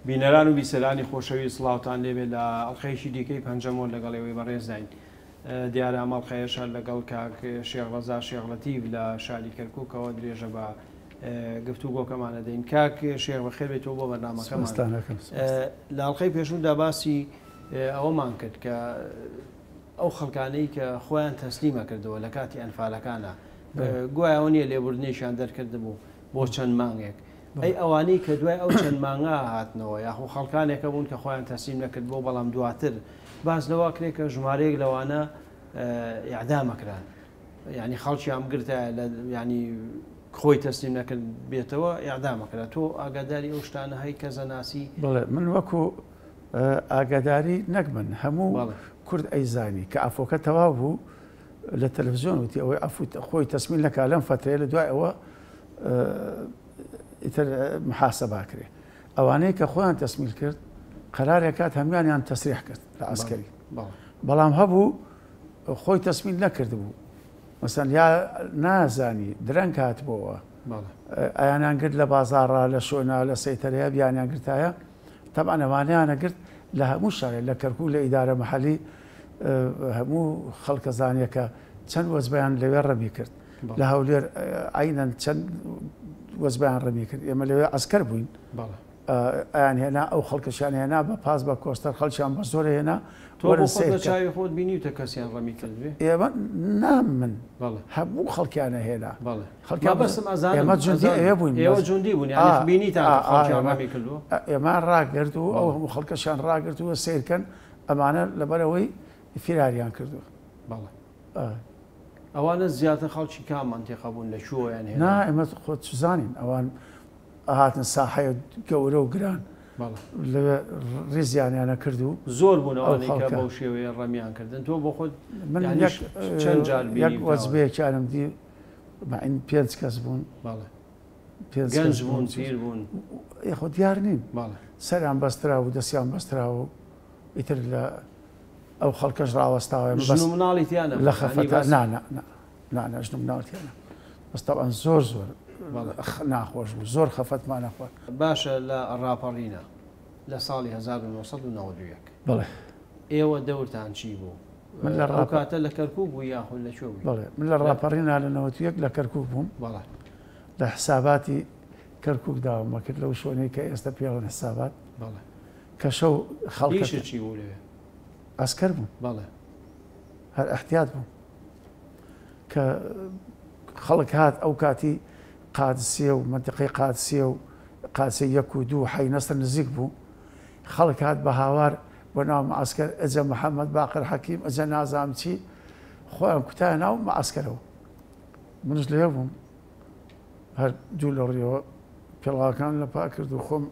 بینەران و بیسەرانی خۆشەوی سڵاوتان لێبێت لە ئەڵقەیەکی دیکەی پەنجەمۆ لەگەڵەوەی بەڕێزداین. دیارە ئەمەڵقەیەشە لەگەڵ کاک شێخ ڕەزا شێخ لەتیف لە شاری کەرکووکەوە درێژە بە گفتوگۆکەمانە دەین. کاک شێخ بەخێر بێتەوە بۆ بەرنامەکەمان. لە ئەڵقەی پێشوودا باسی ئەوەمان کرد کە ئەو خەڵکانەی کە خۆیان تەسلیمە کردەوە لە کاتی ئەنفالەکانە گوایەوە نییە لێبوردنیشیان دەرکردبوو بۆ چەند مانگێک. ئەی ئەوانەی کە دوای ئەو چەند مانگا هاتنەوە یاخۆ خەڵکانێکە بوون کە خۆیان تەسلیم نەکرد بۆ بەڵام دواتر باز لەوا کرێت کە ژمارەیەک لەوانە ئیعدامەکران، یعنی خەڵکیان گرتە ینی خۆی تەسلیم نەکرد بێتەوە ئیعدامەکرا. تۆ ئاگاداری ئەو شتانە هەی کە زەناسی؟ بڵێ من وەکو ئاگاداری نەک من هەموو کورد ئەیزانی کە ئەفۆکە تەواو بوو لە تەلەڤیزیۆن وتی ئەوەی خۆی تەسمیل نەکا لەم فترەیە لە دوای ئەوە ئیتر محاسەبا کرێ. ئەوانەیە کە خۆیان تەسمیل کرد قەرارێکات هەمویانیان تەسریح کرد لە ئەسکەری، بەڵام هەبوو خۆی تەسمیل نەکرد بوو مەسەن یا نازانی درەنگ هاتبەوە ئەیانیان گرت لە بازاڕا لە شۆنا لە سەیتەرەیە بیانیان گرتایە تەبعەن ئەوانەیانە گرت لە هەموو شارێک لە کەرکوو لە ئیدارە مەحەلی هەموو خەڵکە زانیەکە چەند وەزبیان لەوێ ڕەمی کرد لە هەولێر عینەن چەند وەزبیان ڕەمی کرد. ئێمە لەوێ ئەسکەر بووین ئەیان هێنا ئەو خەڵکەشیان هێنا بە پاس بە کۆستەر خەڵکیان بە زۆر هێنا. تۆ چاوی خۆت بینیتە کەسیان ڕەمی کردێ؟ ئێمە نام من هەموو خەڵکیانە هێنا ئێمە بووین ئێوە جوندی بوون بینیتان خەڵکیان ڕەمی کردووە؟ ئێمە ڕاگرت و ئەو هەموو خەڵکەشیان ڕاگرتووە سیرکەن ئەمانە لەبەرەوەی فیراریان کردووە. ئەوانە زیاتر خەڵکی کام مەنتیقە بوون لە شوۆیان هێنا؟ نا ئێمە خۆت سوزانین ئەوان هاتن ساحەیە گەورە و گران لەوێ ڕێزیانیانە کرد و زۆر بوون ئەوانەی کە بەو شێوەیە ڕەمیان کردن. تۆ بۆ خۆت چەند جار یەک وەزبەیەکیانم دی پێنج کەس بوون، گەنج بوون، پیر بوون، خۆ دیار نین سەریان بەسترا و دەستیان بەسترا و ئیتر لە ئەو خەڵکەش ڕاوەستاوە مناڵیتیانە لە خەفەتە ناژن مناڵیتیانە بەستەوان زۆر زۆر ناخۆش بوو، زۆر خەفەتمان نەخوارد. باشە لە ڕاپەڕینە لە ساڵی 1991 بڵێ ئێوە دەورتان چی بوو؟ من لە ڕاکاتە لە کەرکووک بوو یاخود لە چۆ؟ بڵێ من لە ڕاپەڕینا لە 91 لە کەرکووک بووم، لە حساباتی کەرکووک داوامە کرد لەو شوێنەی کە ئێستا پێڵەن حسابات کە شەو خەڵکی چی بوو لەوێ؟ ئەسکەر بووم، بەڵێ هەر احتیاط بووم کە خەڵک هات ئەو کاتی قادسیە و منتیقەی قادسیە و قادسیە 1 و 2 حەی نەسر نزیک بوو، خەڵک هات بە هاوار بۆ ناو مەعسکەر ئەجە محەممەد باقر حەکیم ئەجە نازام چی خۆیان کوتایە ناو مەعسکەرەوە. منش لێ بووم هەر دوو لە ڕێەوە پێڵاوەکان لە پا کرد و خۆم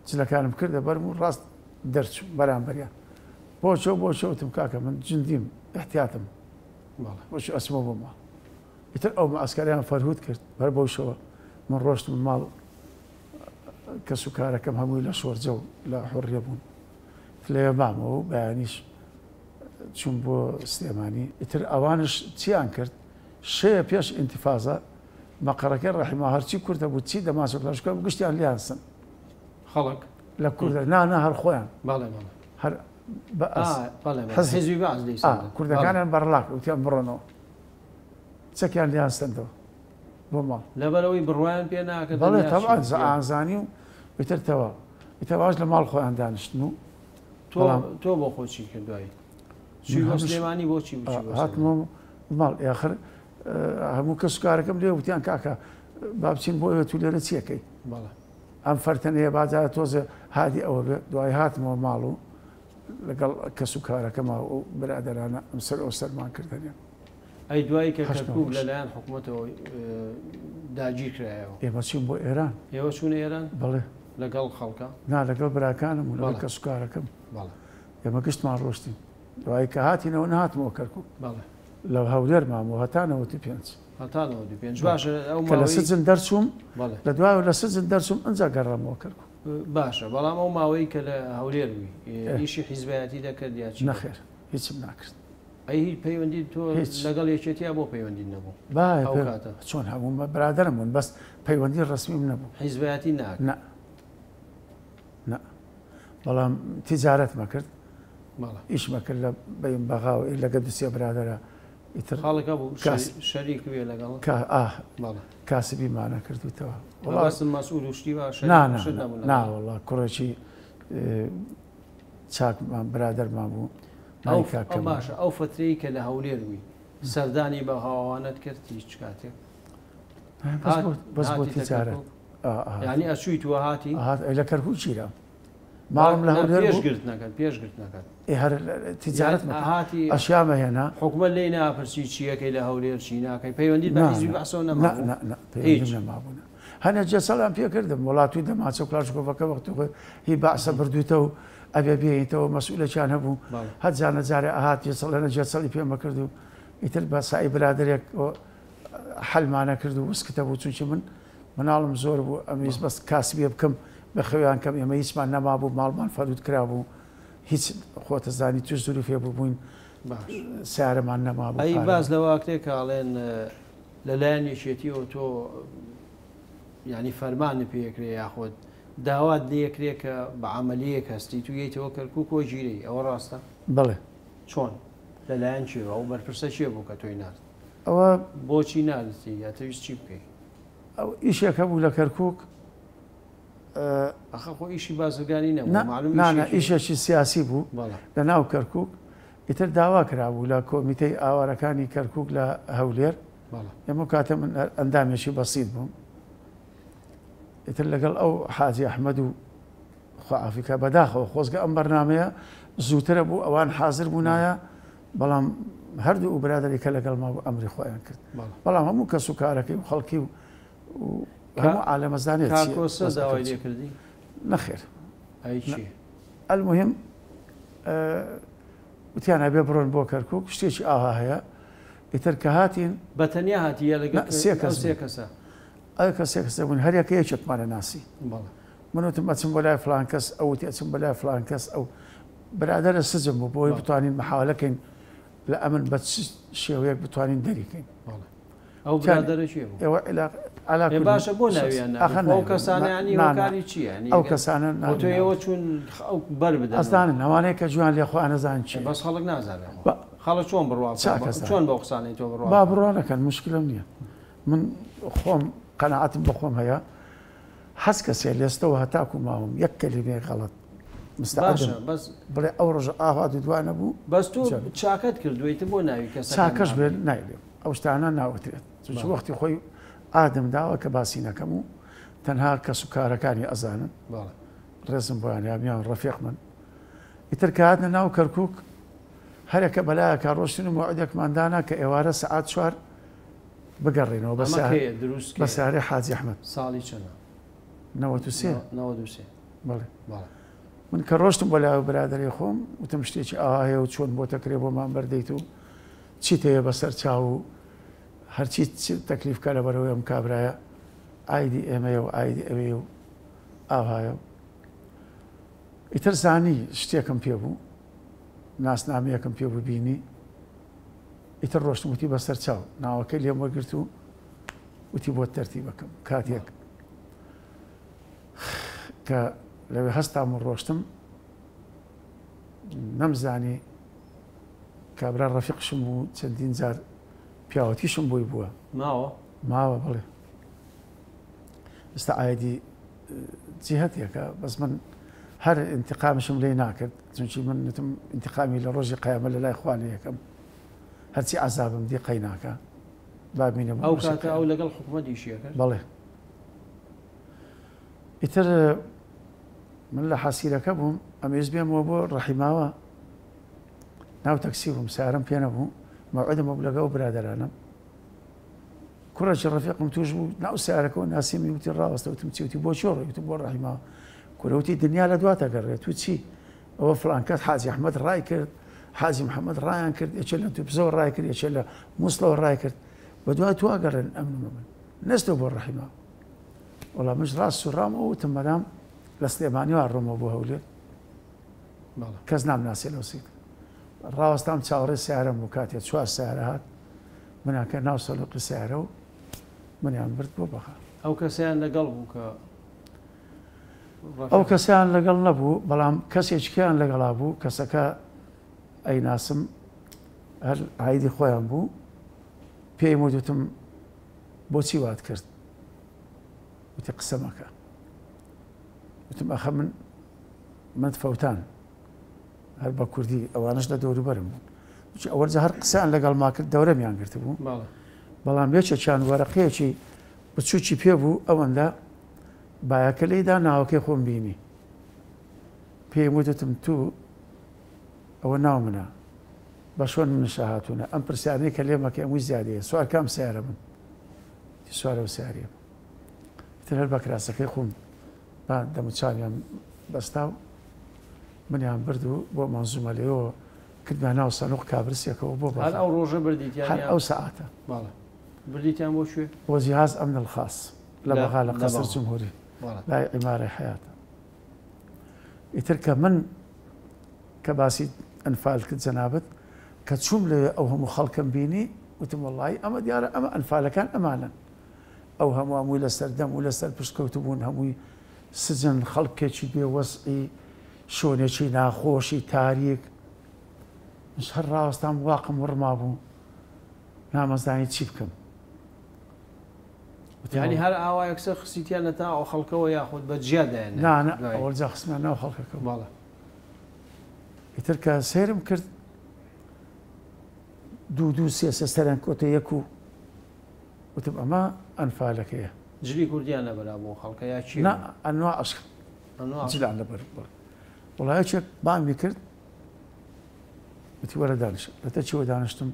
جلەکانم کردە بەرم و ڕاست دەرچوو بەرامبەریان. بۆ چۆتم کاکە من جندیم احتیاتم بۆچ ئەسمە بۆمە ئیتر ئەو مەعسکەریان فەرهود کرد بەر بۆ شەوە من ڕۆشتم ماڵ کە سوکارەکەم هەمووی لە شۆرجە و لە حوڕیە بوون لێ مامەوە و بەیانیش چوون بۆ سلێمانی. ئیتر ئەوانش چیان کرد شەیە پێش ئینتیفازە مەقەڕەکەی ڕەحیما هەرچی کوردە بوو چی دەماسۆک لەشکۆم گشتیان لیانسن خەڵک لە کوردە نانا هەر خۆیان هەر حزبی باز کوردەکانیان بەرلاک وتیان بڕۆنەوە چەکیان لیانسەندەوە بۆ ماڵ لەبەرەوەی بڕوایان پێ ناکرد. بەڵێ تەبعەن ئازانی و ئیترتەوە ئیتەواش لە ماڵ خۆیان دانیشتن و تۆ بۆ خۆچی کردوایی سلێمانی بۆچی هاتمە ماڵ ئاخر هەموو کە سوکارەکەم لێ وتیان کاکە با بچین بۆ ئەوێ تو لێرە چیەکەی ئەم فەرتەنەیە بازارە تۆزە هادی ئەوە بێ دوای هاتمەوە ماڵ و لەگەڵ کە سوکارەکەما و برادەرانە ئەمسەر ئەو سەرمان کردنیان. ئەی دوایی کە کەرکووک لەلایەن حکوومەتەوە داگیر کرایەوە ئێمە چین بۆ ئێران. ئێوە چوونە ئێران؟ بڵێ لەگەڵ خەڵکە؟ نا لەگەڵ براکانم و لەگەڵ کە سوکارەکەم ئێمە گشتمان ڕۆشتین دوایی کە هاتینەوە نهاتمەوە کەرکووک لە هەولێر مامەوە هەتانەوەتی پێنج باشە کە لە سجن دەرچووم لە دوای لە سجن دەرچوم ئەنجا گەڕامەوە کەرکووک. باشە بەڵام ئەو ماوەی کە لە هەولێر بووی ئیشی حیزبایەتی دەکرد یا چی؟ نەخێر هیچم ناکرد. ئەی هیچ پەیوەندی تۆ لەگەڵ یەکێتیا بۆ پەیوەندی نەبوو؟ چۆن هەموو برادرم بوون بەس پەیوەندی ڕسمیم نەبوو. حیزبایەتی ناکرد؟ بەڵام تیجارەتمە کرد بەڵێ ئیشمە کرد لە بەین بەغاوە لەگە دوسێ برادەرە ئیتر خاڵەکە بوو شەریک بێ لەگەڵ بەڵێ کاسبیمانە کردوتەوە وڵاستم مەسئول و شتی باش ناوەڵا کوڕێکی چاکمان برادەرمان بوو باشە ئەو فترەی کە لە هەولێر بووی سەردانی بە هاوانت کرد هیچ کاتێک بەس بۆ تیجارەت ینی ئەچووی تووە هاتی لە کەرکوو چیرە ماڵم لە هەولێر پێشگرت نەکەن پێشگرت نەکەن هەر تیجارەت هاتی ئەشیامە هێنا حکومە لێ ناپرسی چیەکەی لە هەولێر چی ناکەی پەیوەندی بە حیزبی بەحسەوە نەمابوون هەنە جێسەڵیان پێ کردم وڵاتوی دەماچە و کلاشکۆڤەکە وەختوخۆی هی بەعسە بردوویتەوە ئەبێ بێیتەوە مەسئولەکیان هەبوو هەرجانە جارێ ئاهات جێسەڵێنە جێسەڵی پێمە کرد و ئیتر بە سای برادێک حەلمانە کرد و وسکتە بوو چونکی مناڵم زۆر بوو ئەمەویست بەس کاسبیە بکەم بە خەویان کەم ئێمە هیچمان نەما بوو ماڵمان فەرود کرا بوو هیچ خۆتەزانی توش دووری فێ بووبووین سیارەمان نەما بوو ئەی باز لەواکتێک کاڵێن لەلایەن یەکێتیەوە تۆ ینی فەرمانی پێکرێ یاخۆت داوات لەکرێت کە بە عملیەک هەستی تو یەیتەوە کەرکووک و ژیرەی ئەوە ڕاستە بڵێ چۆن لەلایەن چێوە ئەو بەرپرسە چێ بوو کە تۆی نرد ئەوە بۆچی نردی یاتەویست چی بکەیت ئەو ئیشێکە بوو لە کەرکووک ئەخە خۆ ئیشی بازرگانی نەبوو ئیشێکی سیاسی بوو لە ناو کەرکووک ئیتر داوا کرابوو لە کۆمیتەی ئاوارەکانی کەرکووک لە هەولێر ئێمە کاتە من ئەندامێکی بەسیط بووم ئیتر لەگەڵ ئەو حاجی ئەحمەد و خۆعافیکە بەداخەوە خۆزگە ئەم بەرنامەیە زووترە بوو ئەوان حازر بوونایە بەڵام هەردوو و برادێکە لەگەڵ ما بوو ئەمری خۆیان کرد بەڵام هەموو کەس و کارەکەی و خەڵکی و هەموو عالەمەزانێت داوای لێکردی نەخێر ئەیچی المهم وتیانە بێ بڕۆن بۆ کەرکووک شتێکی ئاها هەیە ئیتر کە هاتین بەتەنیا هاتیە لەگەڵ سێ کەسە ئەو کەسێ کەسە بوون هەرێکە یەکێکمانە ناسی من وتم ئەچم بۆ لای فلان کەس ئەو وتی ئەچم بە لای فلان کەس ئەو برادەرە سجم بوو بۆی بتوانین محاولەکەین لە ئەمن بە شێوەیەک بتوانین دەریکەین ئەو برادەرە چێ بوو ئێوە باشە بۆ ناویان ئەو کەسانانی هۆکاری چییە ئەو کەسانە تۆەوە چون ئەو بەر بدەن ئەزانن ئەوانەیە کە جوان لێ خۆیان نەزانن چی بەس خەڵک نازانێت خەڵک چۆن بڕوا چۆن بە قسانەی تۆ بڕوا با بڕوانەکەن مشکلم نییە من خۆم قەنەعەتم بە خۆم هەیە حەز کەسێ لێستەوە هەتاکو ماوم یەک کەلیمێ غەڵەت مستعدم بڵێ ئەو ڕۆژە ئاوا دووانە بوو بەس تۆ چاکەت کردویت بۆ ناوی کەس چاکەش بێت نایلێ ئەو شتانە ناوترێت چونکە وەختی خۆی ئادەم داوە کە باسی نەکەم و تەنها کەس و کارەکانی ئەزانن ڕێزم بۆیان یامیان ڕەفیق من ئیتر کە هاتنە ناو کەرکووک هەرێکە بەلایەکە ڕۆشتن و موعدێکماندانا کە ئێوارە سەعات 4 بگەڕێنەوە بە سارێ حاجی ئەحمەد ساڵی چەندە 93 بەڵێ من کە ڕۆشتم بۆ لای برادەری خۆم وتم شتێکی ئاوا هەیە و چۆن بۆ تەکرێ بۆمان بەردەیت و چیت هەیە بەسەر چاو و هەرچی تەکلیفکە لە بەرەوەی ئەم کابرایە ئایدی ئێمەیە و ئایدی ئەوێ و ئاوایە ئیتر زانی شتێکم پێ بوو ناسنامەیەکم پێ بوو بینی ئیتر ڕۆشتم وتی بەسەر چاو ناوەکەی لێم وەرگرت و وتی بۆ تەرتیبەکەم کاتێک کە لەوێ هەستام و ڕۆشتم نەمزانی کابرا ڕەفیقشم و چەندین جار پیاوەتیشم بۆی بووە ماوە بڵێ ئێستا ئایدی جیهەتێکە بەس من هەر ئینتقامشم لێ ناکرد چونکی من نتم ئینتقامی لە ڕۆژی قیامە لە لای خوانە یەکەم هەرچی عەزابم دی قەی ناکە بابینە ئەو کاتە ئەو لەگەڵ حکومەتی شیەکەن بەڵێ ئیتر من لە حەسیرەکە بووم ئەمێز بێمەوە بۆ ڕەحیماوە ناو تەکسی بووم سارم پێ نەبوو مەوعدمە بوو لەگەڵ برادەرانم کوڕێکی ڕەفیقم توش بوو ناو سیارەکەەوە ناسیمی وتی ڕاوەستە وتم چی وتی بۆ چۆ ڕێوتم بۆ ڕەحیماوە کوڕەوتی دنیا لە دواتە گەڕێت تو چی ئەوە فڵان کات حاجی ئەحمەد ڕای کرد حاجی محەممەد ڕایان کرد یەکێ لە توپزەوە ڕای کرد یەکێ لە مووسڵەوە ڕای کرد بە دوای تو ئەگەڕێن ئەمنمە من نەستەوە بۆ ڕەحیماوە وەڵام مش ڕاست سوڕامەوە وتم بەدام لە سلێمانیوە ڕۆمە بۆ هەولێر کەس نامناسێ لەو سیت ڕاوەستام چاوەڕێ سیارەم بوو کاتێک 4 سیارە هات مناکە ناو سەلوقی سیارە و منیان برد بۆ بەخا ئەو کەسیان لەگەڵ بوو کە ئەو کەسیان لەگەڵ نەبوو بەڵام کەسێکیان لەگەڵا بوو کەسەکە ئەیناسم هەر عیدی خۆیان بوو پێی وتم بۆچی وات کرد وتی قسە مەکە وتم ئەخە من فەوتان هەر بە کوردی ئەوانش لە دەوروبەرم بوون ئەوەرجە هەر قسەیان لەگەڵ ما کرد دەورەمیان گرت بوو بەڵام یەکێکیان وەرەقەیەکی بچووکی پێ بوو ئەوەندە بایەکە لێدا ناوەکەی خۆم بینی پێی وتم تو ئەوە ناو منە بە شۆن منشە هاتوونە ئەم پرسیارەی کە لێمەکە ئەمووی زیادەیە سوار کام سیارە من سوارە و سیارێ تر هەر بە کراسەکەی خۆم دەموچاویان بەستا و منیان برد و بۆ مەنزومە لێەوە کردمان ناو سەنوق کابرسێکەوە بۆ هەر ئەو ڕۆژە بردیتیان هەر ئەو سەعاتە بردیتیان بۆ شوێ بۆ جیهاز ئەمن الخاص لە بەغا لە قەسر جمهوری لای عیمارەی حیاتە ئیتر کە من کە باسی ئەنفال کرد جەنابەت کە چووم لێ ئەو هەموو خەڵکم بینی وتم وەڵڵی ئەمە دیارە ئەمە ئەنفالەکان ئەمانن ئەو هەمووی لەسەر دەم و لەسەر پشتکەوت بوون هەمووی سجن خەڵکێکی بێوەسعی شۆنێکی ناخۆشی تاریک مش هەر ڕاوەستان واقم وڕما بوو نامەزانی چی بکەم یعنی هەر ئاوا یەکسەر خسیتیانە تا ئەو خەڵکەوە یاخود بە جیادایەن نانە ئەوەرجا خستمان ناو خەڵکەکە باڵە ئیتر کە سێرم کرد دوو سێسە سەران کۆتە یەک و وتم ئەمە ئەنفالەکەیە جلی کوردیان لەبەرا بۆ خەڵکە یا چی ئەنوا عەشق جلان لەبەر وڵایەکێک بامی کرد وتی وەرە دانیشە لەتە چیوە دانیشتم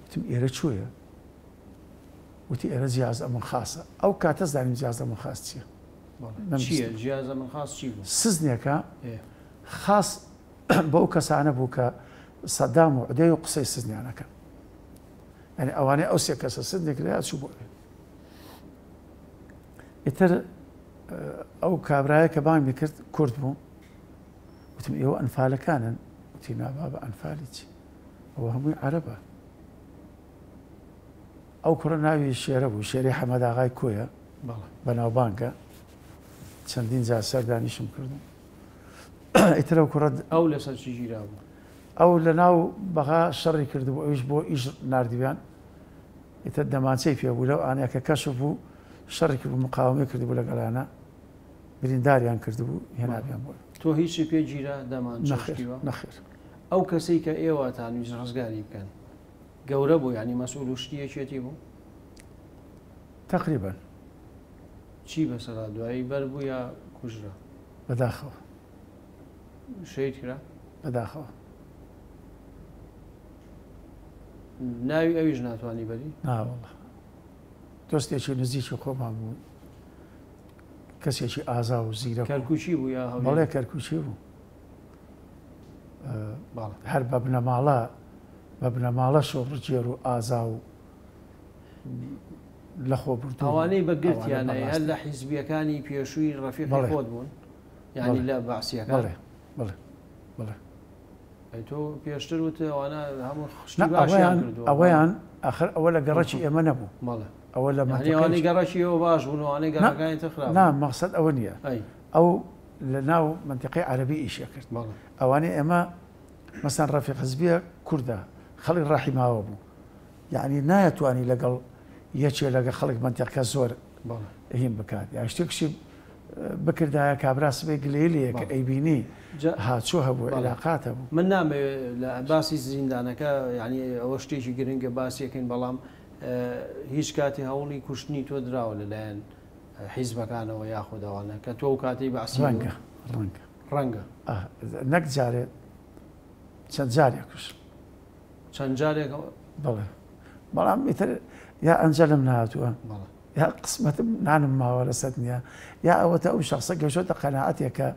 وتم ئێرە چۆیە وتی ئێرە جیاز ئەمن خاسە ئەو کاتە زانیم جیاز ئەمن خاس چییە چییە جیاز ئەمن خاس چی بوو سزنێکە خاص بەو کەسانە بوو کە سەدام و عودەی و قسەی سزنیانەکە یعنی ئەوانەی ئەو سێ کەسە سزنێک لە چوو بۆ ئیتر ئەو کابرایە کە بامی کرد کورد بوو وتم ئێوە ئەنفالەکانن وتی نابا بە ئەنفالی چی ئەوە هەمووی عەرەبە ئەو کوڕە ناوی شێرە بوو شێری حەمەد ئاغای کۆیە بەناوبانگە چەندین جار سەردانیشم کردو ئیتر ئەو کوڕە ئەو لەسەر چی ژیرا بوو ئەو لە ناو بەغا شەڕی کردبوو ئەویش بۆ ئیش نردیان ئیتر دەمانچەی پێ بوو لەو ئانەیە کە کەشف بوو شەڕی کردبوو مقاومەی کردبوو لەگەڵانە برینداریان کردبوو هێنابیان بوو تۆ هیچی پێ گیرە دەمان نەخێر ئەو کەسەی کە ئێوە تانویست ڕزگاری بکەن گەورە بوو ینی مەسئول و شتیەکێتی بوو تقریبا چی بەسەرا دوایی بەر بوو یا کوژرا بەداخەوە شەید کرا بەداخەوە ناوی ئەویش ناتوانانی بەری ناوەڵە دۆستێکی نزیکی خۆمان بوو کەسێکی ئازا و زیرە کەرکوچی بوو یا بەڵێ کەرکوچی بوو هەر بە بنەماڵە شۆڕجێر و ئازا و لە خۆ بردو ئەوانەی بەگرتیانە هەر لە حیزبیەکانی پێشووی ڕەفیقی خۆت بوون یعنی لە بەعسیەکان بڵێ تۆ پێشتر وتە ئەوانە هەموو خشتی باشیان کردووە ئەوەیان ئاخر ئەوە لە گەڕەکی ئێمە نەبوو ئەوە لە ئەوانەی گەڕەکی ئەوە باش بوون ئەوانەی گەڕەکانی تخرا نا مەقسەد ئەوە نییە ئەو لە ناو منتیقەی عەرەبی ئیشە کرد ئەوانەی ئێمە مەسەن ڕەفیق حزبیە کووردە خەڵک ڕاحیماوە بوو یعنی نایەتوانی لەگەڵ یەکێ لەگە خەڵک منتیقەکە زۆر هین بکات یا شتێکشی بکردایە کابرا سبەی گلێلیە کە ئەیبینی هاچوو هەبوو علاقات هەبوو من نامەوێت لە باسی زیندانەکە یعنی ئەوە شتێکی گرنگە باسیەکەین بەڵام هیچ کاتی هەوڵی کوشتنی تۆ دراوە لەلایەن حیزبەکانەوە یاخودەوانە کە تۆ کاتی باسی ڕەنگە نەک جارێت چەند جارێکش چەند جارێک بڵێ بەڵام ئیتر یا ئەنجەلم نهاتووە یا قسمەتم نانم ماوە لەسەر نییە یا ئەوەتە ئەو شخصە گەشتە قەناعەتێکە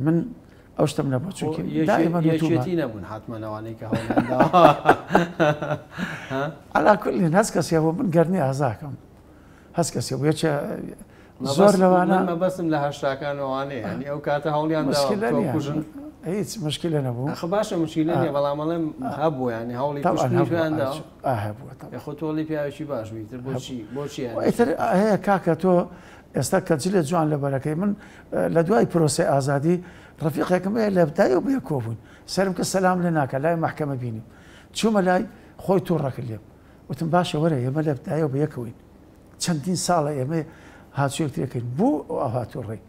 من ئەو شتم نەبوو چونکە یەکێتی نەبوون حتممەەوانەی کە هەڵدا عەلا کولی هەست کەسێ بوو من گەرنی ئازاکەم هەست کەسێ بوو یەکێ زۆر لەوانە مەبەستم لە هەشتاکانەوانەیە ینی ئەو کاتە هەوڵیان کوژن هیچ مشکلە نەبوو خە باشە مشکلە نیە بەڵامەڵێم هەبوو ینی هەوڵی کوشتنییاندا هەبووە خۆ تۆڵی پیاوێکی باش بیتر بۆچی ئیتر هەیە کاکە تۆ ئێستا کە جلێ جوان لە بەرەکەی من لە دوای پرۆسی ئازادی ڕفیقێکم لە بدایە و بێ کۆبوون سەرم کە سەلام لێ ناکە لای محکەمە بینیم چوومە لای خۆی تووڕەکە لێم وتم باشە وەرە ئێمە لە بدایە و بەیەکەوەین چەندین ساڵە ئێمە هاتوویەک تێکەین بوو ئەو هاتوڕێ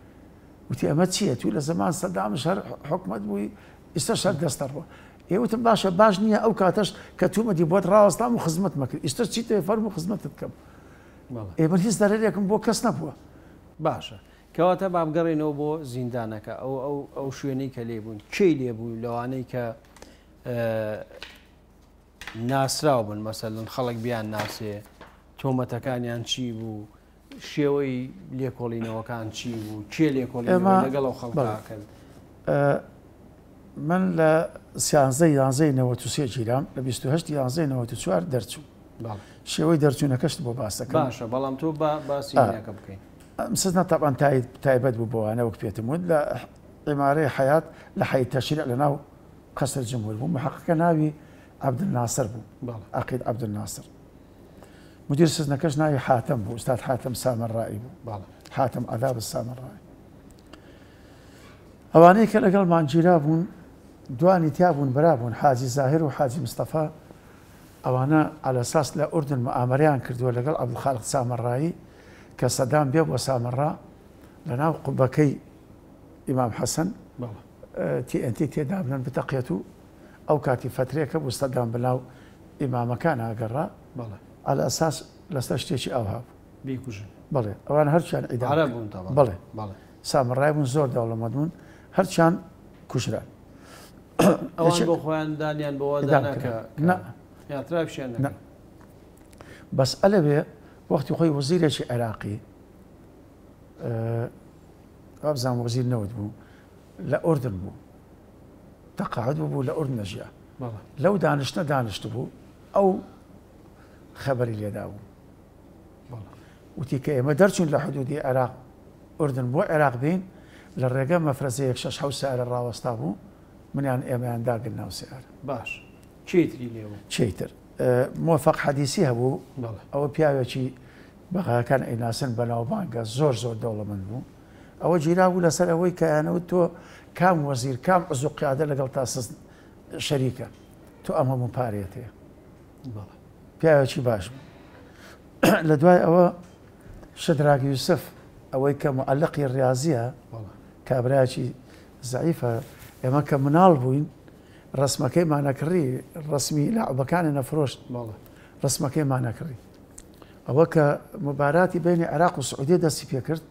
وتی ئەمە چییە توی لە زەمان سەدامش هەر حکومەت بووی ئیستا شەر دەستە ڕوە ئێوتم باشە باش نییە ئەو کاتەش کە تومەدی بۆت ڕاوەستام و خزمەت مەکرد ئیستا چیتە فەرم و خزمەتت بکەم ئێمە هیچ دەرێکم بۆ کەس نەبووە باشە کەواتە بابگەڕێنەوە بۆ زیندانەکە ئەو شوێنەی کە لێبوون چی لێبوو لەوانەی کە ناسرااو بن مەسەلەن خەڵک بیان ناسێ تۆمەتەکانیان چی بوو شێوەی لێکۆڵینەوەکان چی بوو کێ لێکۆڵینەوە لەگەڵ ئەو خەڵکاکەن من لە سیانزەی یانزەی 93 گیرام لە 28 یانزەی 94 دەرچوو شێوەی دەرچوونەکەشت بۆ باسەکە باشە بەڵام تۆ باسیەکە بکەین سزنا طبعا تایبەت بوو بۆوانە وەک پێتم وت لە عیمارەی حیات لە حی تەشریع لە ناو قەسر جمهور بوو محققە ناوی عەبدولناسر بوو عەقید عەبدولناسر مدیر سزنەکەش ناوی حاتم بوو ئوستاد حاتم سامەڕایی بوو حاتم عەذاب السامەڕایی ئەوانەی کە لەگەڵمان گیرا بوون دوانی تیا بوون برابوون حاجی زاهر و حاجی مستەفا ئەوانە على ئەساس لە ئوردن مؤامەرەیان کردووە لەگەڵ عەبدولخالق سامەڕایی کە سەدام بێ بۆ سامەڕا لەناو قوبەکەی ئیمام حەسەن TNT تێدا بنن بتەقێت و ئەو کاتی فترێکە بوو سەدام بەناو ئیمامەکان ئاگەڕا على ئەساس لەسەر شتێکی ئەوها بیکوژن بەڵێ ئەوان هەرچیان ئیدارە بوون بڵێ سامەڕای بوون زۆر دەوڵەمەند بوون هەرچیان کوژران ئەوان بۆ خۆیان دانیان بۆەوە داناکە یاترابشیان بەس ئەلەوێ وەختی خۆی وەزیرێکی عێراقی ئابزان وەزیر نەوت بوو لە ئوردن بوو تەقاعد بوو لە ئوردن نەژیا لەو دانیشتە دانیشت بوو ئەو خەبەری لێدا بوو وتی کە ئێمە دەرچوون لە حدودی عێراق ئوردن بۆ عێراق بین لە ڕێگە مەفرەزەیەک 6 سارە ڕاوەستا بوو منیان ئێمەیان داگرن ناو سیارە باش چیتری لێبوو چیتر موفق حەدیسی هەبوو ئەوە پیاوێکی بەغاکان ئەیناسن بەناوبانگە زۆر دەوڵەمەند بوو ئەوە گیرا بوو لەسەر ئەوەی کەیانەوە تۆ کام وەزیر کام عزوو قیادە لەگەڵ تا شەریکە تۆ ئەم هەموو پارێت هەیە پیاوێکی باش بوو لە دوای ئەوە شەدراک یوسف ئەوەی کە معەلقی ڕاضیە کابراایکی زەعیفە ئێمە کە مناڵ بووین ڕسمەکەی مانەکڕی ڕسمی لاعوبەکانی نەفرۆشت ڕسمەکەی مانەکڕی ئەوە کە مباراتی بینی عێراق و سعودی دەستی پێ کرد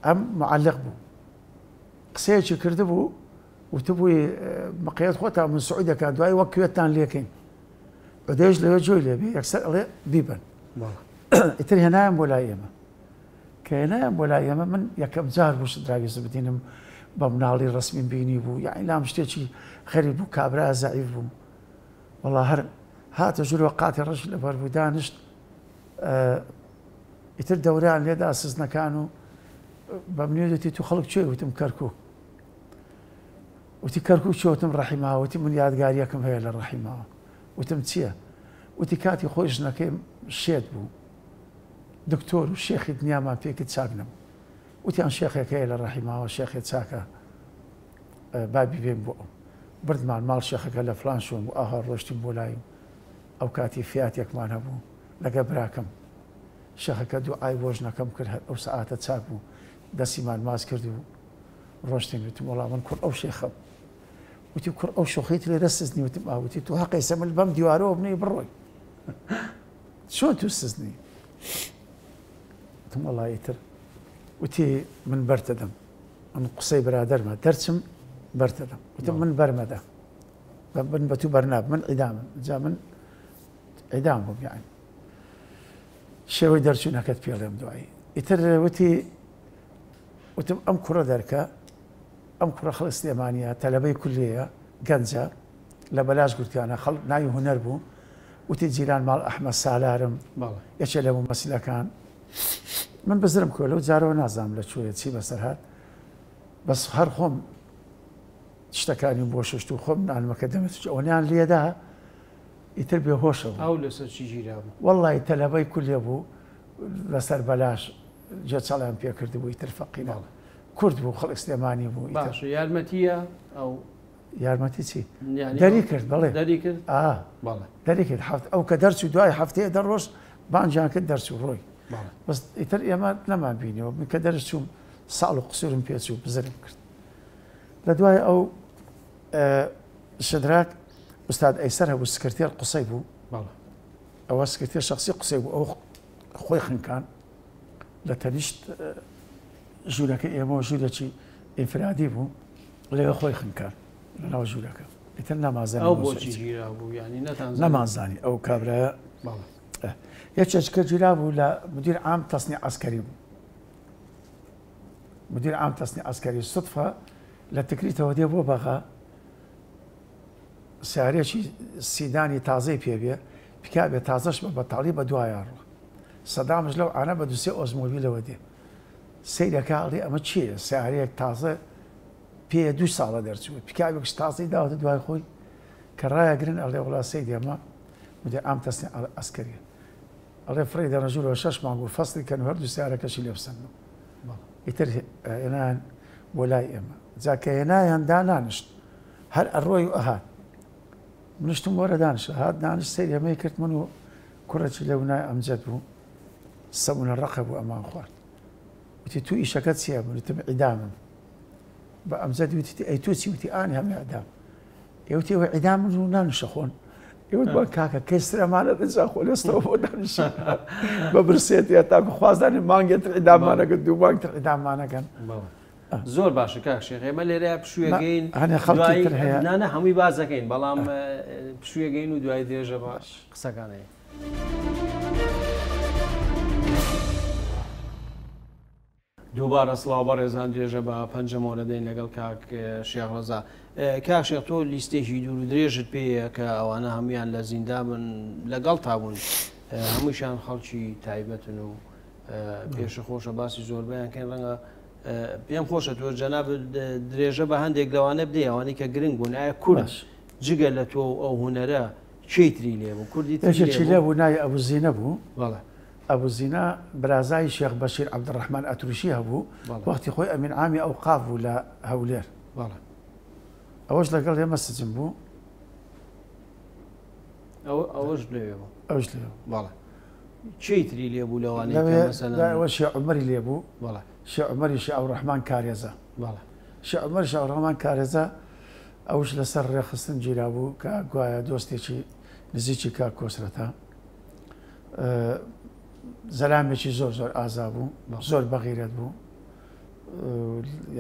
ئەم معەلق بوو قسەیەکی کرده بوو وتبووی مەقیەت خۆتان من سعودەکان دوای وەک کوێتان لێکەین عودێژ لەوێ جۆی لێبێ یەکسەر ئەڵێ بیبن ئیتر هێنایان بۆ لای ئێمە کە هێنایان بۆ لای ئێمە من یەکەم جار بوو شەدراک بتینم بە مناڵی ڕسمیم بینی بوو یعنی لام شتێکی خەریب بوو کابرا زەعیف بوو وەڵا هەر هاتە ژوور وەقاتی ڕەش لەبەر بوو دانیشت ئیتر دەوریان لێدا سزنەکان و بە منێتی تو خەڵک کوێ وتم کەرکووک وتی کەرکووک چۆتم ڕەحیماوە وتی من یادگاریەکەم هەیە لە ڕەحیماوە وتم چییە وتی کاتی خۆی ژنەکەی شێت بوو دکتۆر و شێخی دنیامان پێکرد چاک نەبوو وتیان شێخێک هەیە لە ڕەحیماوە شێخێک چاکە بابی بێن بۆ ئەو بردمان ماڵ شێخەکە لە فلان شوێن بوو ئاها ڕۆشتین بۆ لاییم ئەو کاتی فیاتێکمان هەبوو لەگە براکەم شێخەکە دوعای بۆ ژنەکەم کرد ئەو سەعاتە چاک بوو دەستیمان ماز کرد و ڕۆشتین وتم وەڵام من کوڕ ئەو شێخەم وتی کوڕ ئەو شۆخیت لێرە سزنی وتم ئاوتی تو حەقی سەمل بەم دیوارەوە بنێ بڕۆی چۆن تو سزنی وتم وەڵای تر وتی من بەرتەدەم من قسەی برادەرمە دەرچم بەرتەدەم وتم من بەرمەدە من بە تو بەرناب من عیدامم جا من عیدام بووم یعنی شێوەی دەرچوونەکەت پێڵێم دوایی ئیتر وتم ئەم کوڕە دەرکە ئەم کوڕە خەڵک سلێمانیە تەلەبەی کولیەیە گەنجە لە بەلاش گورتیانە خەڵک ناوی هونەر بوو وتی جیران ماڵ ئەحمەد سالارم یەکێ لە مەمەسیلەکان من بزرم کۆ لەو جارەوە نازانم لە کوێیە چی بەسەر هات بەس هەر خۆم شتەکانی بۆ ششت و خۆم نانمەکە دەمێت ئەوەیان لێدا ئیتر بێهۆشە بوو ئەو لەسەر چی ژیرا بوو وەڵڵی تەلەبەی کولێ بوو لەسەر بەلاش جێ چاڵیان پێ کردبوو ئیتر فەقیرە کورد بوو خەڵک سلێمانی بوو باش یارمەتیە ئەو یارمەتی چی دەری کرد بەڵێ دەری کرد دەری کرد ئەو کە دەرچ و دوای هەفتەیە دەڕۆژ بانجیان کرد دەرچ و ڕۆی بەس ئیتر ئێمە نەمان بینەوە من کە دەرچووم ساڵ و قسوورم پێچوو بزرم کرد لە دوای ئەو شدراک ئوستاد ئەیسەر هەبوو سکرتێر قسەی بوو ئەوە سکرتێر شخصی قسەی بوو ئەو خۆی خنکان لە تەنیشت ژوورەکە ئێمەوە ژوورێکی ئینفرادی بوو لەوێ خۆی خنکان لەناو ژوورەکە ئیتر نەمازانی ئەو بۆچی گیرا بوو ینی نەمازانی ئەو کابرایە یەکێککە گیرا بوو لە مدیر عام تەسنی عەسکەری بوو مدیر عام تەسنی عەسکەری سوتفە لە تکریتەوە دێ بۆ بەغا سیارێکی سیدانی تازەی پێبێ پیکابێ تازەش بە بەتاڵی بە دوایان ڕوە سەدامش لەو ئانە بە دووسێ ئۆزمۆبیلەوە دێ سەیرەکە ئەڵێ ئەمە چییە سیارەیەک تازە پێ 2 ساڵە دەرچوو پیکابێکش تازەی داوەتە دوای خۆی کە ڕایەگرن ئەڵێ وڵا سەیدی ئەمە مدیر عام تەسنی عەسکەریە ئەڵێ فڕی دەڕەژوورەوە 6 مانگ و فەسڵی کەن هەردوو سیارەکەشی لێ بسەنەوە ئیتر هێنایان بۆ لای ئێمە جاکە هێنایان دانانشت هەر ئەڕۆی و ئەهات منشتم وەرە دانیشت هات دانیشت سەیری ئەمەی کرد من و کوڕێکی لەو نای ئەمجەد بوو سەمونە ڕەقە بوو ئەمان خوارد وتی تو ئیشەکەت چییە بوو وتم عیدامم بە ئەمجەد وتی ئەی تۆ چی وتی ئانی هەمووی عیدام ئێوتی ئەوە عیدام من و نانشە خۆن ئێوە بە کاکە کەیسرەمانە دەجا خۆ لەستەوە بۆ دانیشت بە برسێتی تاکو خوازدانی مانگێتر عیداممانەکە دوو مانگتر عیداممانەکەن زۆر باشە کاک شێخ ئێمە لێرە پشوویەگەین نانە هەمووی بازەکەین بەڵام پشوویەگەین و دوای درێژە باش قسەکانەیە دووبارە سڵاو بە ڕێزان درێژە بە پەنجەمەوە دەین لەگەڵ کاک شێخ ڕەزا کاک شێخ تۆ لیستێکی دوور و درێژت پێیە کە ئەوانە هەمویان لە زیندان بن لەگەڵ تابوون هەموویشان خەڵکی تایبەتن و پێشە خۆشە باسی زۆربیان کەین ڕەنگە پێم خۆشە تۆ جەناب درێژە بە هەندێک لەوانە بدەی ئەوانەی کە گرنگ بوون ئایا کورد جگە لە تۆ ئەو هونەرە چیتری لێ بوو کوردی لێ بوو نای ئەبوزینە بوو ئەبوزینە برازای شێخ بەشیر عەبدوڕەحمان ئەتروشی هەبوو وەختی خۆی ئەمین عامی ئەوقاف بوو لە هەولێر ئەوەش لەگەڵ ئێمە سجن بوو ئەوەش لێ بوو ئەوش لێ چیتری لێ بوو لەوانەی ئەوە شێخ عومەری لێ بوو شێخ عومەری شێخ عەبدوڕەحمان کارێزە شێخ عومەر شێخ عەبدوڕەحمان کارێزە ئەوش لەسەر ڕێخستن گیرا بوو کە گوایە دۆستێکی نزیکی کاک کۆسرەتە زەلامێکی زۆر زۆر ئازا بوو زۆر بەغیرەت بوو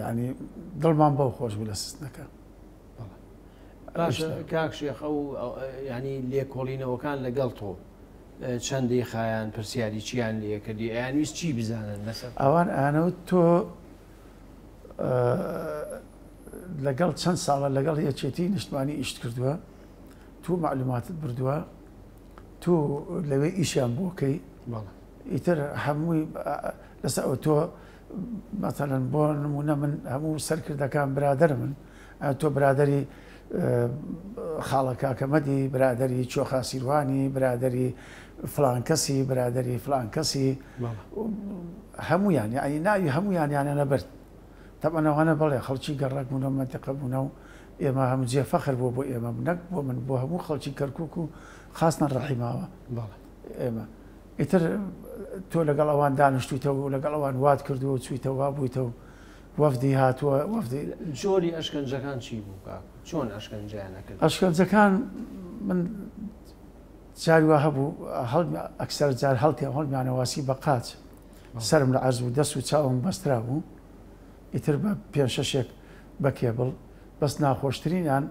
یعنی دڵمان بەو خۆش بوو لە سستنەکە کاک شێخ ئەو ینی لێکۆڵینەوەکان لەگەڵ تۆ چەندی خایان پرسیاری چیان لێ کردی ئەیانویست چی بزانن لەسەر ئەوان ئەنەوت تۆ لەگەڵ چەند ساڵە لەگەڵ یەکێتی نیشتمانی ئیشت کردووە تو معلوماتت بردووە تو لەوێ ئیشیان بۆکەی ئیتر هەمووی لەسەر ئەو تۆ مەتەڵەن بۆ نمونە من هەموو سەرکردەکان برادەر من تۆ برادەری خاڵە کاکەمەدی برادەری چۆخا سیروانی برادەری فلان کەسی برادەری فلان کەسی هەموویان یعنی ناوی هەموویان یانە نەبرد تەمەنەوانە بەڵێ خەڵکی گەڕک بوونە منتیقە بوونە و ئێمە هەموو جێ فەخر بوو بۆ ئێمە نەک بۆ من بۆ هەموو خەڵکی کەرکووک و خاستنە ڕەحیماوە ئێمە ئیتر تۆ لەگەڵ ئەوان دانیشتویتەوە و لەگەڵ ئەوان وات کردووە چوویتەوە وا بوویتەوە وەفدی هاتووە وەفدی جۆری ئەشکەنجەکان چی بوو کاک چۆن ئەشکەنجیان کرد ئەشکەنجەکان من جاریوە هەبوو ئەکسەر جار هەڵتی هەڵمیانەواسی بە قاچ سرم لە عەرز بوو دەست و چاوم بەسترا بوو ئیتر بە 5-6 بە کێبڵ بەس ناخۆشترینیان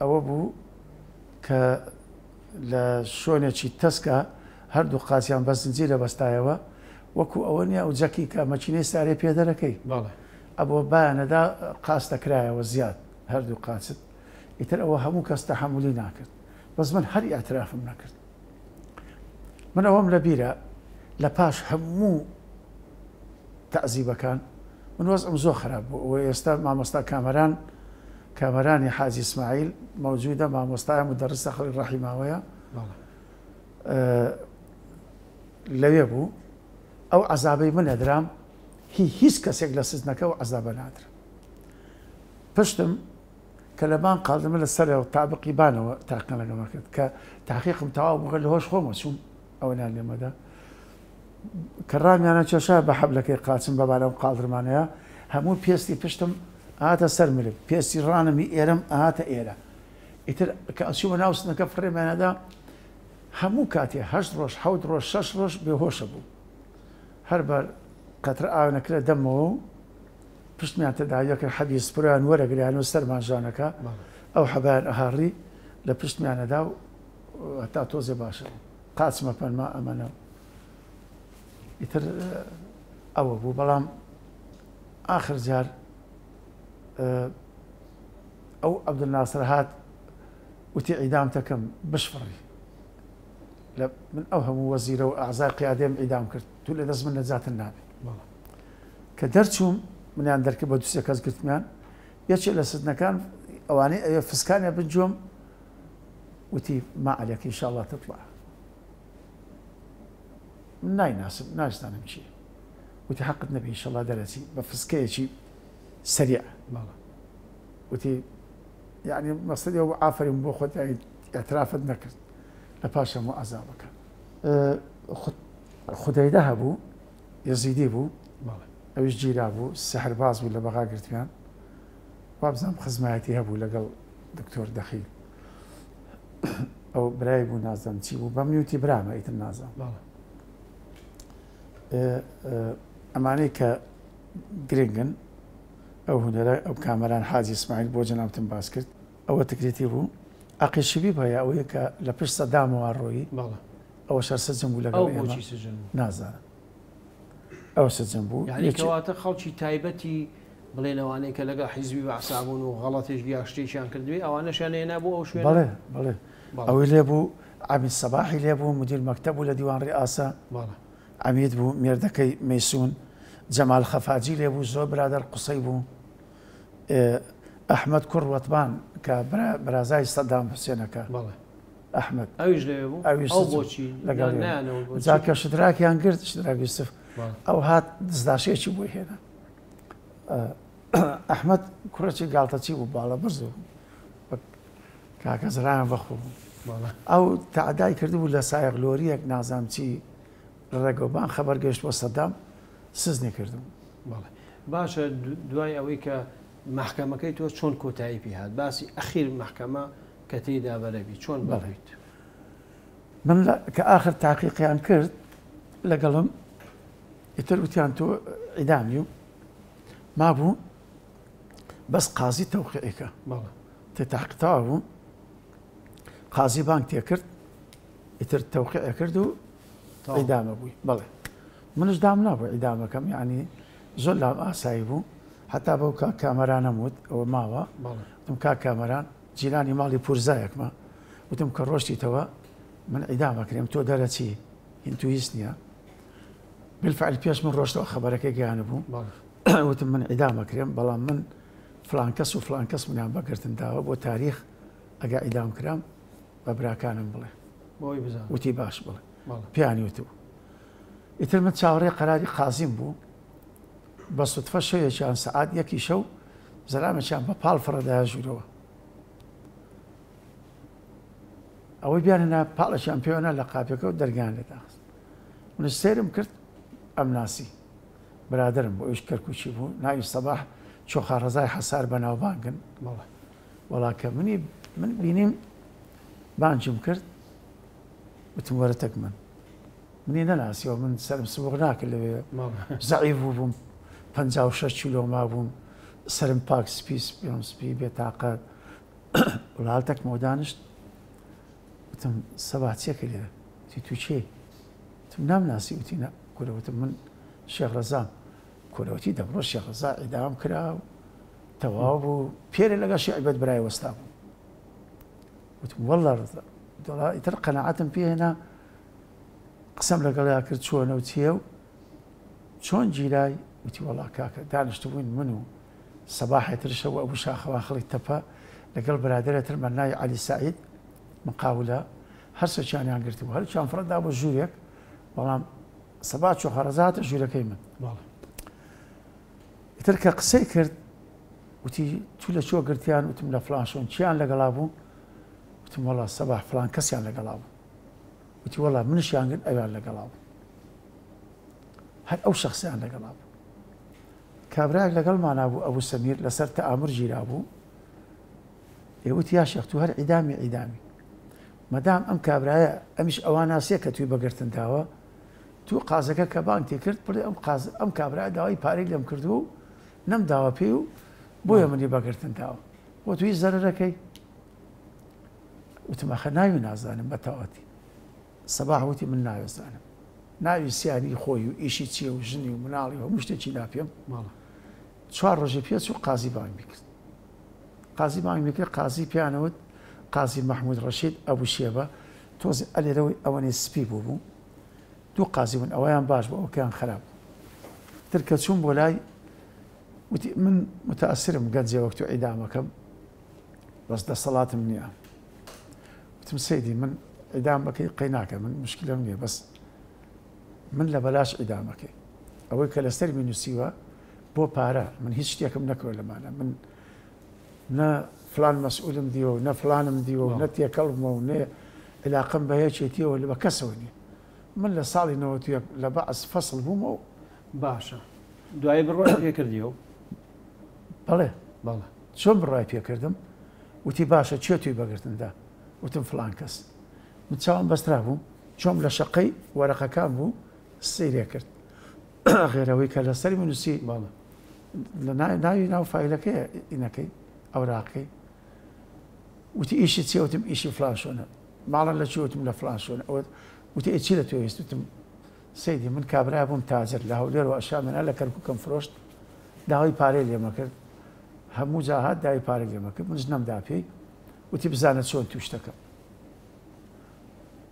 ئەوە بوو کە لە شوێنێکی تەسکە هەردوو قاچیان بە زنجیرە بەستایەوە وەکو ئەوە نیە ئەو جەکی کە مەچینەی سارێ پێدەرەکەی ئەبۆ بایانەدا قاچ دەکرایەوە زیاد هەردوو قاچت ئیتر ئەوە هەموو کەس تەحەمولی ناکرد بەس من هەر ئەترافم نەکرد من ئەوەم لە بیرە لە پاش هەموو تەعزیبەکان من وەزعم زۆر خراپ بوو ئێستا مامۆستا کامەرانی حاجی ئیسماعیل مەوجودە مامۆستایە مدەرسە خەڵی ڕەحیماوەیە لەوێ بوو ئەو عەزابەی من ئەدرام هیچ کەسێک لە سزنەکە و عەزابە نادرا. پشتم کە لە بان قاڵدمە لە سەرەوە تابقی بانەوە تاقە لەگەمە کرد کە تاقیقم تەواو بوو لە هۆش خۆمە چوون ئەوەیان لێمەدا کە ڕامیانە کێشا بە حەبلەکەی قاچم بەبارە و قاڵدرمانەیە هەموو پێستی پشتم ئاهاتە سەر مرگ پێستی ڕانمی ئێرەم ئاهاتە ئێرە ئیتر کە ئەچووە ناو سنەکە فڕێمانەدا هەموو کاتێ 8 ڕۆژ 7 ڕۆژ 6 ڕۆژ بێهۆشە بوو هەر بە قەترە ئاوێنەکرە دەمەوە و پشتمیان تەداویەکە حەبی سپڕیان وەرەگریان و سەرمانژانەکە ئەو حەبایان ئەهاڕی لە پشتمیانەدا و هەتا تۆزێ باشە قاچمە پەنما ئەمەنە ئیتر ئەوە بوو بەڵام آخر جار ئەو عەبدولناسر هات وتی عیدام تەکەم بشفڕی من ئەو هەموو وەزیرە و ئەعزای قیادەم عیدام کرد تو لە دەست من نەجاتن نابێ کە دەرچووم منیان دەرکرد بە دووسێ کەس گرتمیان یەکێ لە سزنەکان ئەوانەی ئەوێ فسکانیان بنجۆم وتی ما عەلەیکە ئینشاءڵڵا تطلع من نایناسم نازانم چییە وتی حەقت نەبێ ئینشاءڵڵا دەرەچی بە فسکەیەکی سەریع وتی یعنی مەقسەدی ئەو ئافرین بۆ خۆت ئەترافت نەکرد لە پاش هەموو عەزابەکە خودەیدە هەبوو یەزیدی بوو ئەویش گیرا بوو سەحرباز بوو لە بەغا گرتمیان وابزانم خزمایەتی هەبوو لەگەڵ دکتۆر دەخیل ئەو برای بوو نازانم چی بوو بەم وتی برامە ئیتر نازانم ئەمانەی کە گرنگن ئەو هونەرە ئەو کامەران حاجی ئیسماعیل بۆ جەنابتم باس کرد ئەوە تکرێتی بوو عەقیشبی بەیە ئەوەیە کە لە پشت سەدامەوە ڕۆیی ئەوە شەر سەجن بوو لەگەڵ ئێمە نازانم ئەو سەجن بوو یعنی کەواتە خەڵکی تایبەتی بڵێنەوانەی کە لەگەڵ حیزبی بەعسابوون و غەڵەتێک یا شتێکیان کردوێ ئەوانەشیان هێنا بوو ئەو شوێنە بەڵێ بەڵێ ئەوەی لێ بوو عەمید سەباحی لێ بوو مدیر مەکتەب بوو لە دیوان ڕئاسە عەمید بوو مێردەکەی مەیسوون جەمال خەفاجی لێ بوو زۆر برادەر قوسەی بوو ئەحمەد کوڕ وەتبان کە برازای سەدام حوسێنەکە ئەحمەد ئەویش لێ بوو ئەو بۆچی لەگەڵ جاکە شدراکیان گرت شدراک یوسف ئەو هات دزداشێکی بۆی هێنا ئەحمەد کوڕێکی گاڵتەچی بوو باڵە برز بوو کاکە زرایان بەخۆ بوو ئەو تەعدای کردبوو لە سایەغلۆریەک نازانم چی ڕێگەوبان خەبەر گەشت بۆ سەدام سزنی کردم باشە دوای ئەوەی کە محکەمەکەی تۆ چۆن کۆتایی پێ هات باسی ئەخیر محکەمە کە تێیدا بەرەبی چۆن بەڕیت من کە ئاخر تاقیقیان کرد لەگەڵم ئیتر وتیان تۆ ئیدامی و مابوو بەس قازی تەوقیعەکە تێ تاقیقتەوە بوو قازی بانگ تێ کرد ئیتر تەوقیع کرد و ئیدامە بووی بەڵێ منش دام نابوو ئیدامەکەم یعنی زۆر لام ئاسایی بوو حتا بەو کامەرانە وت ئەوە ماوە وتم کامەران جیرانی ماڵی پورزایەکمە وتم کە ڕۆشتیتەوە من ئیدامەکرێم تۆ دەرەچی هینتو هیچ نییە بالفعل پێش من ڕۆشتەوە خەبەرەکەی گیانە بوو وتم من ئیدامەکرێم بەڵام من فلان کەس و فلان کەس منیان بەگرتن داوە بۆ تاریخ ئەگا ئیدام کرام بە براکانم بڵێ وتی باش بڵێ پیانی وتبوو ئیتر من چاوەڕێ قەراری قازیم بوو بە سوتفە شەوێکیان سەعات یەکی شەو زەرامێکیان بە پاڵ فڕەدایە ژوورەوە ئەوەی بیاننا پاڵەشیان پێوەنا لە قاپەکە و دەرگیان لێداخست من سێرم کرد ئەم ناسی برادرم بۆ ئەویش کەرکوچی بوو ناوی سەباح چۆخا ڕەزای حەسار بەناوبانگن وەڵا کە من بینیم بانجم کرد وتم وەرە تەک منی نەناسیەوە من سەرم سبوق ناکرد لەوێ زەعیف بووم 56 کیلۆ مابووم سرم پاک سپی بێتاقەت وڵاتێکمەوە دانیشت وتم سەباح چێکە لێرە وتی تو چێ وتم نامناسی وتی نە کورەوتم من شێخ ڕەزام کورەوتی دەمڕۆ شێخ ڕەزا ئیدام کرا و تەواو بوو پێرە لەگەڵ شیعبەت برای وەستا بوو وتم وەڵڵا ڕەزا دەڵا ئیتر قەناعەتم پێ هێنا قسەم لەگەڵیا کرد چۆنە و چییە و چۆن گیرای وتی وەڵا کاکە دانیشتبووین من و سەباحێترشەوە ئەبوو شاخەوان خەڵی تەپە لەگەڵ برادەرێتر مەنای عەلی سەعید مقاولە هەرسەکیانیان گرتبوو هەرچیان فڕەتدا بۆ ژوورێک بەڵام سەبا چۆ خەرەزاتە ژوورەکەی من ئیتر کە قسەی کرد وتی تو لە چۆ گرتیان وتم لە فڵان شوێن چیان لەگەڵا بوو وتم وەڵا سەباح فڵان کەسیان لەگەڵا بوو وتی وەڵا منیشیان کرد ئەویان لەگەڵا بوو هەر ئەو شەخسیان لەگەڵا بوو کابراەک لەگەڵمان بوو ئەبوو سەمیر لەسەر تەئامر گیرا بوو ئێوت یا شێخ تو هەر عیدامی مەدام ئەم کابرایە ئەمیش ئەوان ناسیە کە توی بەگرتن داوە تو قازەکە کە بانکی کرد بڵێ ئەم کابرای داوای پارەی لێم کردو و نەمداوە پێی و بۆیە منی بەگرتن داوە بۆ توی زەرەکەی وتم ئەخە ناوی نازانم بەتەواتی سەباح وتی من ناوێزانم ناوی سیانی خۆی و ئیشی چییە و ژنی و مناڵی هەموو شتێکی ناپێم چوار ڕۆژێ پێچ و قازی بانگ کرد قازی بانگ کرد قازی پیانەوت قازی محمود ڕەشید ئەبوو شێبە تۆزی ئەلێرەوەی ئەوەنەی سپی بوو دوو قازی بوون ئەوەیان باش بوو ئەوکەیان خراپ ترکە چوون بۆ لای وتی من متەئەسرم گەنجێ وەکتو عیدامەکەم بەس دەسەڵاتم نییە وتم سەیدی من عیدامەکەی قەی ناکە من مشکلم نییە بەس من لە بەلاش عیدامەکەی ئەوەی کە لەسەر می نووسیوە بۆ پارە من هیچ شتێکم نەکەوە لەمانە من نە فلان مەسئولم دیوە و نە فلانم دیوە و نە تێکەڵمەوە و نێ علاقەم بە هەیەکێتیەوە لە بە کەسەوە نییە من لە ساڵی 91 لە بەعس فەسڵ بوومەوە باشە دوای بڕۆژ پێکردیەوە بەڵێ چۆن بڕای پێکردم وتی باشە چێ توی بەگرتندا وتم فلان کەس من چاوم بەسترا بووم چۆم لە شەقەی وەرەقەکان بوو سەیرێ کرد غێرەوەی کە لەسەری من نووسی لە ناوی ناو فایلەکەی ئینەکەی ئەوراقەکەی وتی ئیشی چێ وتم ئیشی فلان شوێنە ماڵە لە چی وتم لە فلان شوێنە ئەوە وتی چی لە تۆ ویست وتم سەیدی من کابرا بووم تاجر لە هەولێرەوە ئەشامێنە لە کەرکووکەم فرۆشت داوای پارەی لێمە کرد هەموو جاهات داوای پارەی لێمە کرد منش نەمدا پێی وتی بزانە چۆن توشتەکە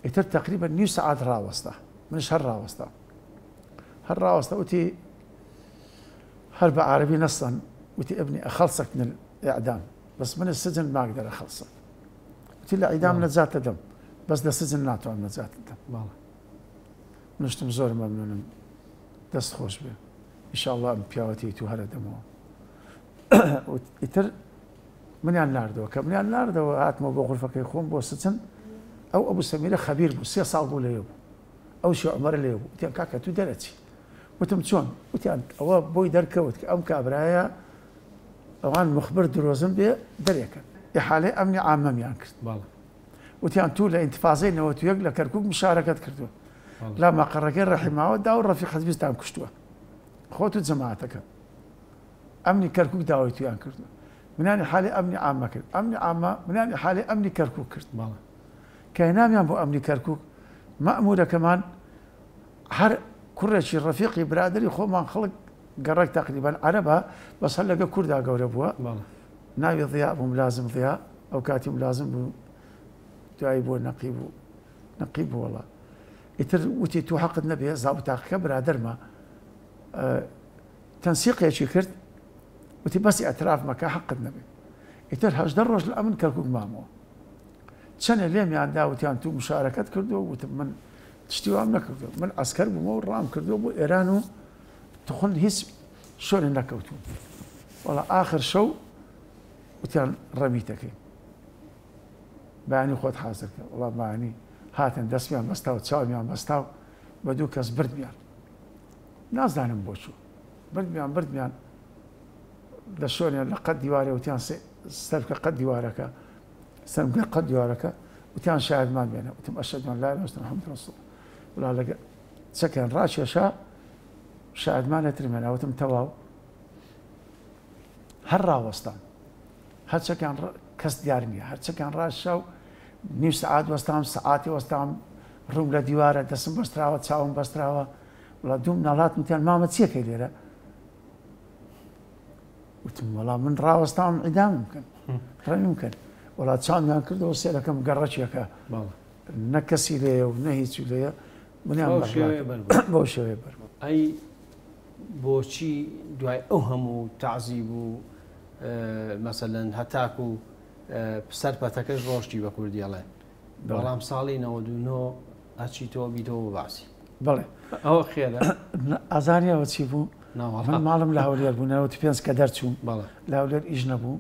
ئیتر تقریبا نیو سەعات ڕاوەستا منش هەر ڕاوەستا وتی هەر بە عربی نەستان وتی ابني أخلصك من الإعدام بس من السجن ما أقدر أخلصك قلت له إعدام نجاة دم بس ده سجن ناتوان نجاة الدم نشتم زور ممنون دست خوش به إن شاء الله بياوتي تو هلا دمو ويتر من الناردو كم من الناردو هات مو بغرفة يخون بو سجن أو أبو سميرة خبير بو سي صالبو ليوب أو شو عمر ليوب وتي كاكا تو درتي وتم شلون وتي أنت أو بوي دركه وتك أم كابرايا ئەوان مخبر درۆزم بێ دەرێکن ئیحالەی ئەمنی عامەمیان کرد وتیان تو لە ئینتیفازەی 91 لە کەرکووک مشارەکەت کردووە لا مەقەڕەکەی ڕەحیماوە دا و ڕەفیقەت بیستان کوشتووە خۆت و جەماعەتەکە ئەمنی کەرکووک داوای تویان کردووە منانی حالی ئەمنی عامە کرد ئەمنی عامە منانی حالی ئەمنی کەرکووک کرد کە هێنامیان بۆ ئەمنی کەرکووک مەئمورەکەمان هەر کوڕێکی ڕەفیقی برادری خۆمان خەڵک گەڕێک تقریبا عەرەبە بەس هەر لەگە کووردا گەورە بووە ناوی ضیا بوو ملازم ضیا ئەو کاتی ملازم بوو دوایی بۆ نەقیب بوو وەڵا ئیتر وتی تو حەقت نەبێ زابتاقەکە برادەرمە تەنسیقێکی کرد وتی بەسی ئەتراف مەکە حەقت نەبێ ئیتر 18 ڕۆژ لە ئەمن کەرکووک مامەوە چەندێ لێمیاندا وتیان تو مشارەکەت کردو وتم من تشتی وام نەکردو من عەسکەر بوومەوە ڕام کردو بۆ ئێران و تخۆن هیچ شۆنێ نەکەوتوون وەڵا ئاخر شەو وتیان ڕەمیتەکەی بەیانی خۆت حازر کرد وڵا بەیانی هاتن دەستمیان بەستا و چاومیان بەستا و بە دوو کەس بردمیان نازانم بۆ چوو بردمیان لە شۆنیان لە قەت دیوارێ وتیان سەرکە قەت دیوارەکە سەرمکە قەت دیوارەکە وتیان شاهدمان بێنە وتم ئەشهەدو ئەن لا ئیلاهە ئیللا الله محەممەد ڕەسوڵ وڵا لەگە چەکیان ڕاکێشا شاهدمانە ترمێنە وتم تەواو هەر ڕاوەستان هەر چەکیان کەس دیار نییە هەر چەکیان ڕاشا و نیو سەعات وەستام سەعاتی وەستام ڕووم لە دیوارە دەستم بەستراوە چاوم بەستراوە وڵا دووم ناڵات وتیان مامە چیەکەی لێرە وتم وەڵا من ڕاوەستام عیدامم بکەن ڕەویم بکەن وڵا چاومیان کردەوە سێرەکەم گەڕەکێکە نە کەسی لێیە و نە هیچ لێیە منیان بۆ شێوەیە بەر ئەی بۆچی دوای ئەو هەموو تعزیب و مەسەلەن هەتاک و سەرپەتەکەش ڕۆشتی بە کوردیەڵێ بەڵام ساڵی 99 ئەچیتەوە بیتەوە باسی بەڵێ ئەوە خێرە ئازانیەوە چی بوو من ماڵم لە هەولێر بوو 95 کە دەرچوو لە هەولێر ئیش نەبوو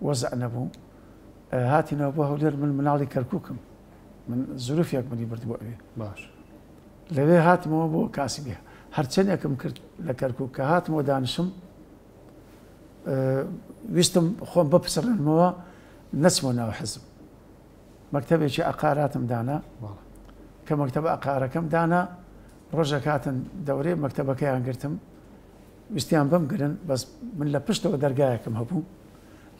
وەزع نەبوو هاتینەوە بۆ هەولێر من مناڵی کەرکووکم من زروفێک منی بردبوو ئەوێ باش لەوێ هاتمەوە بۆ کاسبی هەرچەندێکم کرد لە کەرکووک کە هاتمەوە دانیشم ویستم خۆم بپسڕنمەوە نەچمەوە ناو حزب مەکتەبێکی ئەقاراتم دانا کە مەکتەبە ئەقارەکەم دانا ڕۆژێک هاتن دەورێ مەکتەبەکەیان گرتم ویستیان بەم گرن بەس من لە پشتەوە دەرگایەکەم هەبوو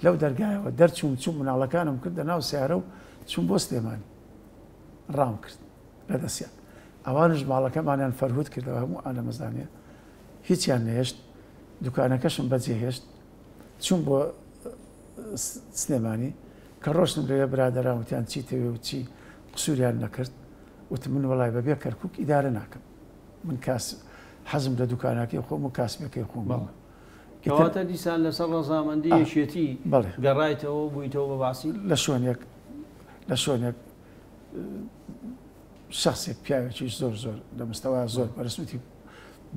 لەو دەرگایەوە دەرچوم چوم مناڵەکانم کردە ناو سیارە و چوم بۆ سلێمانی ڕام کرد لە دەستیان ئەوانش ماڵەکەمانیان فەرهود کردەوە هەموو ئالە مەزانێ هیچیان نەهێشت دوکانەکەشم بەجێ هێشت چوم بۆ سلێمانی کە ڕۆشتم لەوێ برادەراوتیان چیتەوێ و چی قسووریان نەکرد وتم من وەڵای بەبێ کەرکووک ئیدارە ناکەم من کاس حەزم لە دوکاناکەی خۆم و کاسبەکەی خۆم کەواتە دیسان لەسەر ڕەزامەندی یەکێتی گەڕایتەوە بوویتەوە بە باسی لە شوێنێک شخصێک پیاوێکی زۆر لە مستەوە زۆر بەرسوتی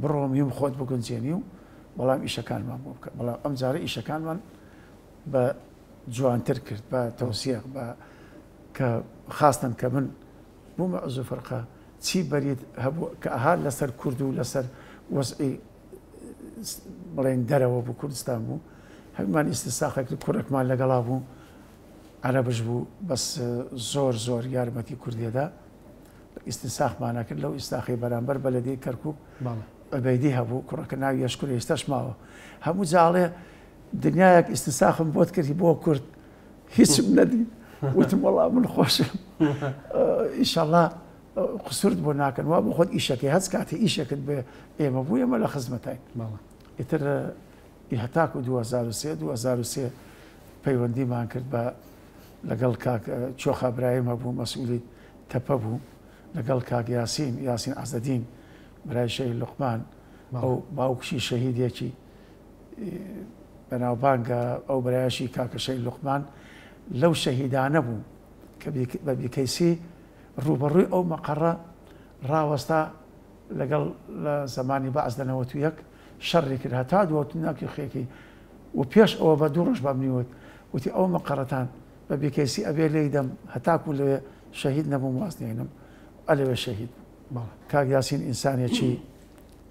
بڕۆم هیم خۆت بگونجێنی و بەڵام ئیشەکانمان بۆ بکە بەڵام ئەم جارە ئیشەکانمان بە جوانتر کرد بە تەوسیەق بە کە خاستن کە من بوومە عزوو فەرقە چی بەرید هەبوو کە ئەها لەسەر کورد و لەسەر وەزعی بڵێن دەرەوە بوو کوردستان بوو هەمان ئیستیساخێک کوڕێکمان لەگەڵا بوو عەرەبش بوو بەس زۆر یارمەتی کوردیەدا ئیستیساخمانە کرد لەو ئیستاخی بەرامبەر بەلەدەی کەرکووک عوبەیدی هەبوو کوڕەکە ناوی یەشکور ئێستاش ماوە هەموو جاڵێ دنیایەک ئیستیساخم بۆت کردی بۆ کورد هیچم نەدی وتم وەڵا من خۆشم ئیشەڵڵا قسوورت بۆ ناکەن وا بۆ خۆت ئیشەکەی هەست کاتی ئیشەکەت بێ ئێمە بوو ئێمە لە خزمەتین ئیتر هەتاکو 2003 پەیوەندیمان کرد بە لەگەڵ کاک چۆخا برایم هەبوو مەسئولی تەپە بوو لەگەڵ کاک یاسین عەزەدین برای شەهید لوقمان ئەو باوکشی شەهیدێکی بەناوبانگە ئەو برایشی کاکە شەهید لوقمان لەو شەهیدانە بوو کە بە بیکەیسی ڕوبەڕووی ئەو مەقەڕە ڕاوەستا لەگەڵ لە زمانی بەعز لە 91 شەڕی کرد هەتا دووەتناکی خێکی و پێش ئەوە بە دوو ڕۆژ بامنیوت وتی ئەو مەقەڕەتان بە بیکەیسی ئەبێ لێی دەم هەتاکو لەوێ شەهید نەبووم وازنێنم ئەلەوێ شەهید کاک یاسین ئینسانێکی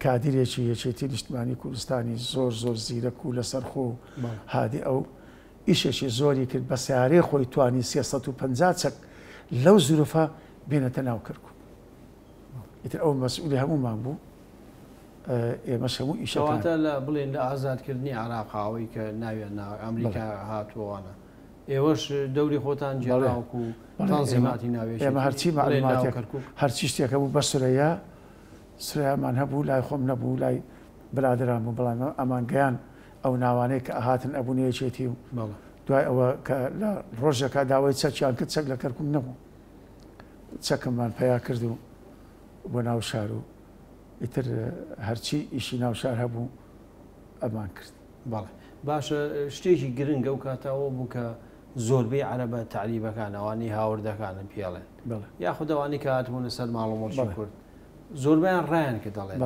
کادرێکی یەکێتی نیشتمانی کوردستانی زۆر زیرەک و لەسەرخۆ هادی ئەو ئیشێکی زۆری کرد بە سیارەی خۆی توانی 350 چەک لەو زورفە بێنێتە ناو کەرکووک ئیتر ئەو مەسئولی هەموومان بوو ئێمەش هەموو ئیشەواتە لە بڵێن لە ئازادکردنی عێراقاوی کە ناوێن ئەمریکا هاتووانە ئێوەش دەوری خۆتان جێراوەکو و تەنزیماتی ناوێژی ئێمە هەرچی معلوماتێک هەرچی شتێکە بوو بە سورەیامان هەبوو لای خۆم نەبوو لای برادران بوو بەڵام ئەمان گەیان ئەو ناوانەیە کە ئاهاتن ئەبوونیەکێتی و دوای ئەوە کە لە ڕۆژێکا داوای چەکیان کرد چەک لە کەرکووک نەبوو چەکممان پیا کرد و بۆ ناو شار و ئیتر هەرچی ئیشی ناو شار هەبوو ئەمان کرد بەڵێ باشە شتێکی گرنگە و کاتەوە بوو کە زۆربەی عەرەبە تعریبەکان ئەوانی هاوردەکانن پێڵێن یاخود ئەوانی کە هاتبوون لەسەر ماڵ و مۆڵکی کورد زۆربیان ڕایان کە دەڵێن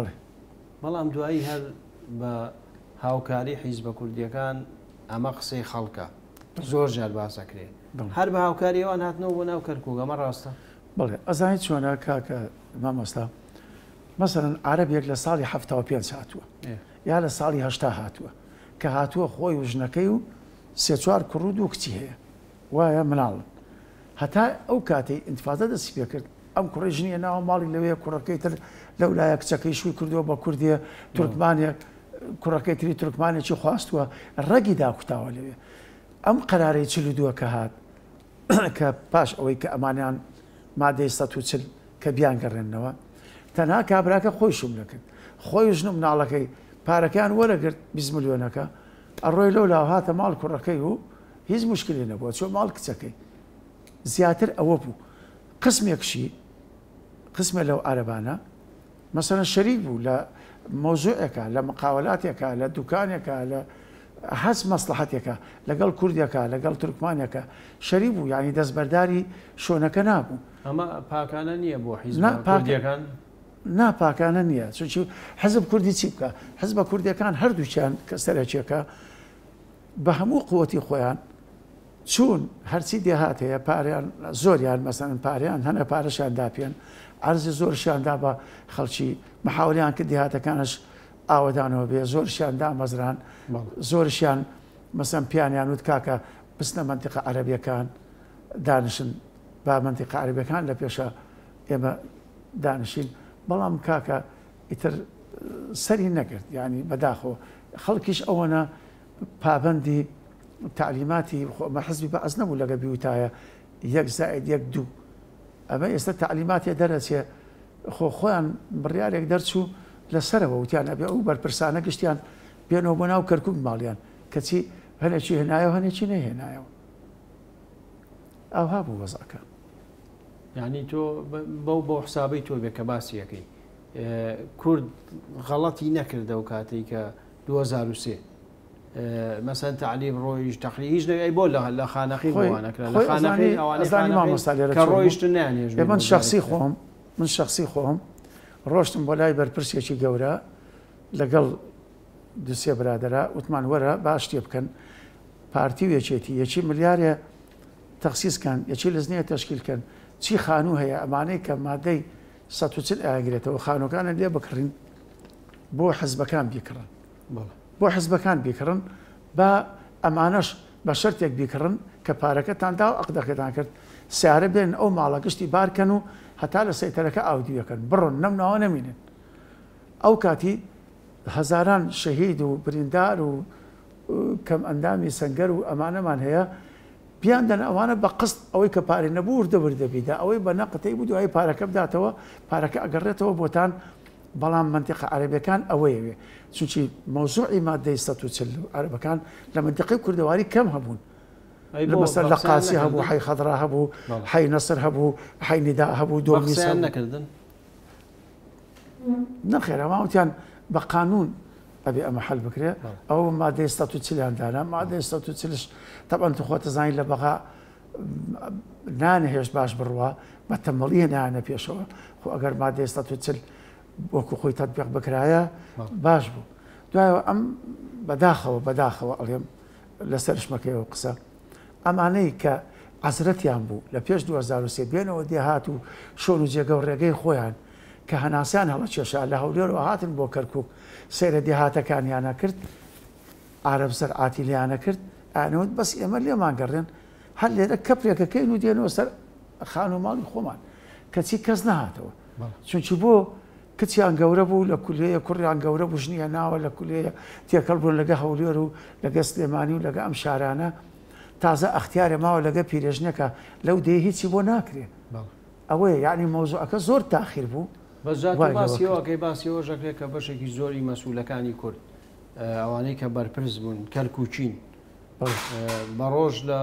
بەڵام دوایی هەر بە هاوکاری حیزبە کوردیەکان ئەمە قسەی خەڵکە زۆر جار باسەکرێت هەر بە هاوکاری ئەوان هاتنەوە بۆ ناو کەرکووک ئەمە ڕاستە بەڵێ ئەزانیت چۆنە کاکە مامۆستا مەسەڵەن عەرەبێک لە ساڵی 75 هاتووە یا لە ساڵی 80 هاتووە کە هاتووە خۆی و ژنەکەی و 3-4 کوڕ و 2 کچی هەیە وایە مناڵن هەتا ئەو کاتەی ئینتیفادە دەستی پێ کرد ئەم کوڕی ژنیە ناوە ماڵی لەوەیە کوڕەکەی تر لەولایە کچەکەی شووی کردووە بە کوردیە تورکمانێک کوڕەکەی تری تورکمانێکی خواستووە ڕەگی داکوتاوە لەوێ ئەم قەرارەی 42 کە هات کە پاش ئەوەی کە ئەمانیان مادەی 140 کە بیان گەڕێنەوە تەنها کابراکە خۆی شوم نەکرد خۆی ژن و مناڵەکەی پارەکەیان وەرەگرت 20 ملیۆنەکە ئەڕۆی لەو لاو هاتە ماڵ کوڕەکەی و هیچ مشکلی نەبووە چۆ ماڵ کچەکەی زیاتر ئەوە بوو قسمێکشی قسمە لەو عەرەبانە مەسەڵەن شەریک بوو لە مۆزوعێکە لە مقاولاتێکە لە دوکانێکە لە هەست مەسلحەتێکە لەگەڵ کوردێکە لەگەڵ تورکمانێکە شەریک بوو یعنی دەستبەرداری شۆنەکە نابوو ئەمە پاکانە نییە بۆ حیزب کوردیەکان ناپاکانە نییە چونکی حەزب کوردی چی بکە حەزبە کوردیەکان هەردووچیان کە سەرچێکە بە هەموو قووەتی خۆیان چون هەرچی دێهات هەیە پاریان زۆریان مەسەن پاریان هەنە پارەشان داپێن عرضی زۆرشیاندا بە خەڵکی محاولیان کرد دێهاتەکانش ئاوەدانەوە بێ زۆرشیان دامەزران زۆرشیان مەسەن پیانیان وت کاکە بستنە منتیقە عەرەبیەکان دانشن با منتیقە عەرەبیەکان لە پێشە ئێمە دانشین بەڵام کاکە ئیتر سەری نەکرد ینی بەداخەوە خەڵکیش ئەوەنە پابەندی تعلیماتی خۆمە حزبی بەعەز نەبوو لەگە بیوتایە 1 زائد 1 2 ئەمە ئێستا تعلیماتی دەرەچێ خۆیان بڕیارێک دەرچوو لەسەرەوە وتیان ئەبێ ئەو بەرپرسانە گشتیان بێنەوە بۆ ناو کەرکووک ماڵیان کەچی هەنێکی هێنایەوە هەنێکی نەهێنایەوە ئەوها بوو وەزاکە یعنی تۆ بەو حسابەی تۆ بێ کە باسی یەکەی کورد غەڵەتی نەکردە و کاتێک کە 2003 مەسەن تعلیم ڕۆیش تەقری هیچ ئەی بۆ لە خانەقی بۆوانەکرا لە خانەقی ئەوانەی کە ڕۆیشتن نانێژ من شخصی خۆم ڕۆشتم بۆ لای بەرپرسێکی گەورە لەگەڵ دوسێ برادرە وتمان وەرە باش شتێ بکەن پارتی و یەکێتی یەکی ملیارێ تەخسیسکەن یەکی لەزنەیە تەشکیلکەن چی خانوو هەیە ئەمانەی کە مادەی 140 ئاگرێتەوە خانووکانە لێ بکڕین بۆ حزبەکان بیکڕن بۆ حزبەکان بیکڕن بە ئەمانەش بە شەرتێک بیکڕن کە پارەکەتان دا و عەقدەکەتان کرد سیارە بێن ئەو ماڵە گشتی بارکەن و هەتا لە سەیتەرەکە ئاودیەکەن بڕۆن نەمناوە نەمینن ئەو کاتی هەزاران شەهید و بریندار و کەم ئەندامی سەنگەر و ئەمانەمان هەیە بیان دەن ئەوانە بە قست ئەوەی کە پارێ نەبوو وردەبردەبیدا ئەوەی بە نەقتەی بوو دوای پارەکە بداتەوە پارەکە ئەگەڕێتەوە بۆتان بەڵام منتیقە عەرەبیەکان ئەوەیەوێ چونکی مەوزوعی مادەی 140 عەرەبەکان لە منتیقەی کوردەواری کەم هەبوون مثلا لە قاسی هەبوو حەی خەدرا هەبوو حەی نەسر هەبوو حەی نیدا هەبوو دۆمیس نەکردن نەخێر ئەماوتیان بە قانون ئەبێ ئەمە حەل بکرێ ئەو مادەی 140 دانا مادەی 140ش طبعا تو خۆتە زانین لە بەغا نانەهێش باش بڕوە بە تەمەڵی نانە پێشەوە خۆ ئەگەر مادەی 140 وەکو خۆی تەطبیق بکرایە باش بوو دوایەوە ئەم بەداخەوە ئەڵێم لەسەر شمەکەیەوە قسە ئەمانەی کە عەزرەتیان بوو لە پێش 2003 بێنەوە دێهات و شۆن و جێگە و ڕێگەی خۆیان کە هەناسیان هەڵە کێشا لە هەولێرەوە هاتن بۆ کەرکووک سەیرە دێهاتەکانیانە کرد عارەب زەرعاتی لیانە کرد ئانەوت بەس ئێمە لێمان گەڕێن هەر لێرە کەپرێکەکەین و دێنەوە سەر خان و ماڵی خۆمان کەچی کەس نەهاتەوە چونکی بۆ کچیان گەورە بوو لە کولەیە کوڕیان گەورە بوو ژنیە ناوە لە کولەیە تێکەڵ بوون لەگە هەولێر و لەگە سلێمانی و لەگە ئەم شارانە تازە ئەختیارە ماوە لەگە پیرێژنەکە لەو دێ هیچی بۆ ناکرێ ئەوەیە یعنی مۆزوعەکە زۆر تاخیر بوو بەزاتباسیەوەکەی باسیەوە ژەکرێت کە بەشێکی زۆری مەسوولەکانی کورد ئەوانەی کە بەرپرس بوون کەرکوچین بە ڕۆژ لە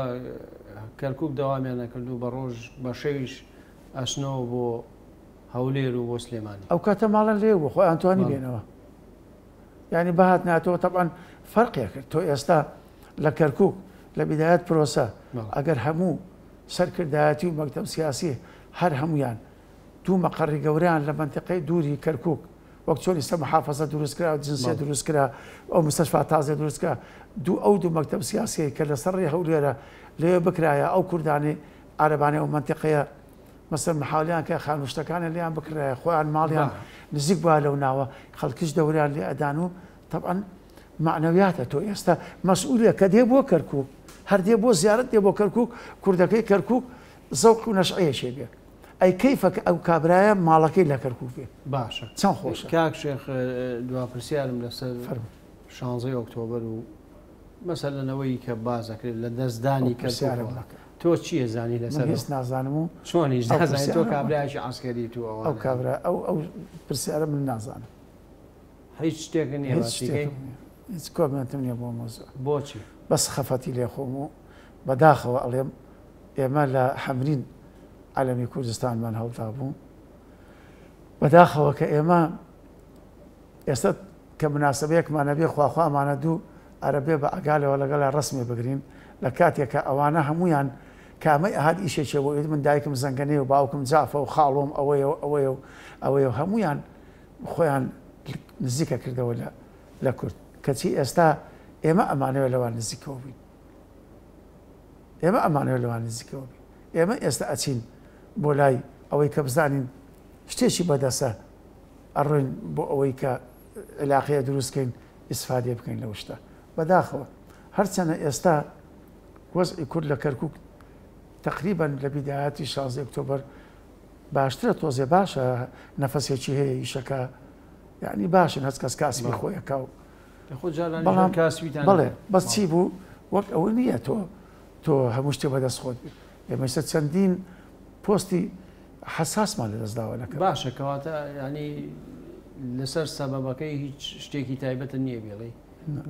کەرکووک دەوامیان نەکرد و بە ڕۆژ بە شەویش ئەچنەوە بۆ هەولێر و بۆ سلێمانی ئەو کاتە ماڵەن لێ بوو خۆیان توانی بێنەوە ینی بەهات ناتەوە تەبعاً فەرقیە کرد تۆ ئێستا لە کەرکووک لە بیدایەت پرۆسە ئەگەر هەموو سەرکردایەتی و مەکتەب سیاسی هەر هەمویان دوو مەقەڕی گەوریان لە منتیقەی دووری کەرکووک وەک چۆن ئێستا محافەزە دروستکرا و جنسیە دروستکرا ئەو مستەشفا تازە دروستکرا دوو مەکتەب سیاسی کە لەسەر ڕێ هەولێرە لێ بکرایە ئەو کوردانی عەرەبانەی ئەو منتیقەیە مەسەن محاولیان کە خانوشتەکانە لیان بکرایە خۆیان ماڵیان نزیک بووە لەو ناوە خەڵکیش دەوریان لێ ئەدان و طبعاً معنەویاتە تۆ ئێستا مەسئولە کە دێ بۆ کەرکووک هەر دێ بۆ زیارەت دێ بۆ کەرکووک کوردەکەی کەرکووک زەوق و نەشعەیەشێ بێ ئەی کەیفە ئەو کابرایە ماڵەکەی لە کەرکووک بێ باشە چەند خۆشە کاک شێخ دواپرسیارم لەسەر 16 ئۆکتۆبەر و مەسەلەنەوەی کە بازەکرێت لە دەستدانی کەرکووک تۆ چییە زانی لەسەر هیچ نازانم و چۆنیش نازانێت تۆ کابرایکی عەسکەری تو ئەو کابرا ئەو پرسیارە من نازانم هیچ شتێک نییە هیچ کۆمنتم نییە بۆ مۆزوع بۆچی بەس خەفەتی لێ خۆم و بەداخەوە ئەڵێم ئێمە لە حەمرین عەلەمی کوردستانمان هەڵدا بوو بەداخەوە کە ئێمە ئێستا کە مناسبەیەکمانە بێ خواخوامانە دوو عەرەبێ بە ئەگالەوە لەگەڵ ڕسمێ بگرین لە کاتێکە ئەوانە هەمویان کامەی ئەهات ئیشێکەوە من دایکم زەنگەنێ و باوکم جافە و خاڵۆم ئەوەیە و هەمویان خۆیان نزیکە کردەوە لە کورد کەچی ئێستا ئێمە ئەمانەوە لەوان نزیکەوە بین ئێمە ئەمانەوە لەوان نزیکەوە بین ئێمە ئێستا ئەچین بۆ لای ئەوەی کە بزانین شتێکی بەدەسە ئەڕۆین بۆ ئەوەی کە علاقەیە دروستکەین ئیسفادێ بکەین لەو شتە بەداخەوە هەرچەنە ئێستا وەزعی کورد لە کەرکووک تقریبا لە بیدایەتی 16 ئۆکتۆبەر باشترە تۆزێ باشە نەفەسێکی هەیە ئیشەکە یعنی باشن هەست کەس کاسبی خۆیەکە و بەڵێ بەس چی بوو وەک ئەوە نییە تۆ هەموو شتێ بەدەست خۆت ئێمەستا چەندین پۆستی حساسمان لەدەستداوە لەکە باشە کەواتە ینی لەسەر سەبەبەکەی هیچ شتێکی تایبەتە نییە بێڵێ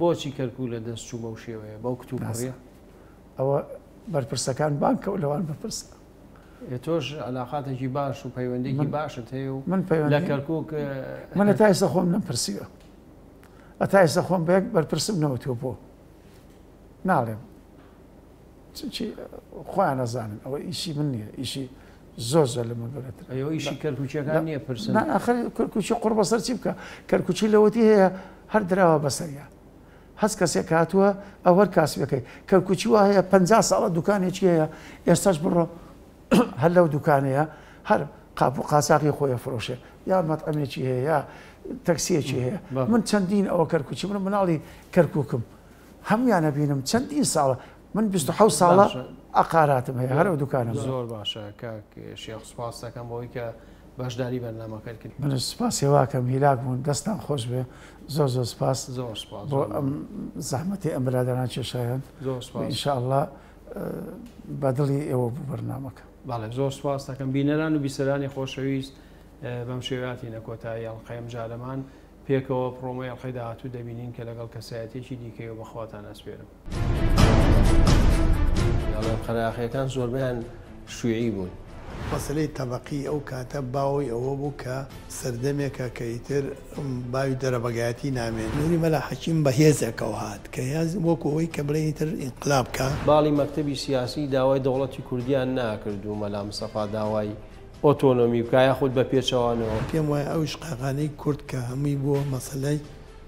بۆچی کەرکووک لە دەست چوو بەو شێوەیە بەو کتوبڕێ ئەوە بەرپرسەکان بانکە و لەوان بەپرسە تۆش علاقاتێکی باش و پەیوەندێکی باشت هەیە و من لە کەرکووک من هەتا ئێستا خۆم نەمپرسیوە هەتا ئێستا خۆم بەیەک بەرپرسم نەوتوە بۆ ناڵێم چی خۆیان نەزانن ئەوە ئیشی من نییە ئیشی زۆر لە من گەورەتر ئەوە ئیشی کەرکووچیەکان نییە پرسن ئاخر کەرکووچی قوڕ بەسەر چی بکە کەرکووچی لەوەتی هەیە هەر دراوە بەسەریە هەست کەسێک هاتووە ئەو هەر کاسبەکەی کەرکووچی وە هەیە 50 ساڵە دوکانێکی هەیە ئێستاش بڕۆ هەر لەو دوکانەیە هەر قاپ و قاچاقی خۆیە فرۆشێ یا مەتعەمێکی هەیە یا تەکسیەکی هەیە من چەندین ئەوە کەرکووچی من مناڵی کەرکووکم هەمویانە بینم چەندین ساڵە من 27 ساڵە ئەقاراتم هەیە هەر ئەو دوکانە زۆر باشە کاک شێخ سوپاس دەکەم بۆی کە باشداری بەرنامەکەت کرد من سوپاس هێواکەم هیلاک بوون دەستان خۆش بێ زۆر سوپاس بۆ ئەم زەحمەتی ئەم برادران کێشایان ئینشاءالله بەدڵی ئێوە بوو بەرنامەکە باڵێ زۆر سوپاس دەکەم بینەران و بیسەرانی خۆشەویست بەم شێواتی نەکۆتایی ئەڵقەیەم جارەمان پێکەوە پرۆمۆی ئەڵقەی داهاتوو دەبینین کە لەگەڵ کەسایەتێکی دیکەی و بەخواتان ئەسپێرم قەراخیەکان زۆربیان شوێعی بوون مەسلەی تەبەقی ئەو کاتە باوەی ئەوە بوو کە سەردەمێکە کە ئیتر باوی دەرەبەگایەتی نامێن نوری مەلا حەکیم بەهێزێکەوە هات کە هێز وەکو ئەوەی کە بڵێنی تر ئینقلاب کە باڵی مەکتەبی سیاسی داوای دەوڵەتی کوردیان ناکرد و مەلا مستەفا داوای ئۆتۆنۆمی بکایە خودت بە پێچەوانەوە پێم وایە ئەو شقاقانەی کورد کە هەمووی بۆ مەسەلەی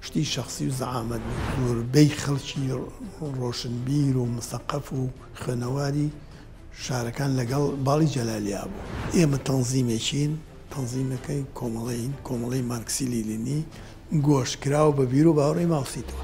شتی شخصی و زەعامەت زۆربەی خەڵکی ڕۆشنبیر و مستەقەف و خوێنەواری شارەکان لەگەڵ باڵی جەلالیا بوو ئێمە تەنزیمێکین تەنزیمەکەی کۆمەڵەیین کۆمەڵەی مارکسی لینی گۆشکراوە بە بیر و باوەڕێی ماوسیتەوە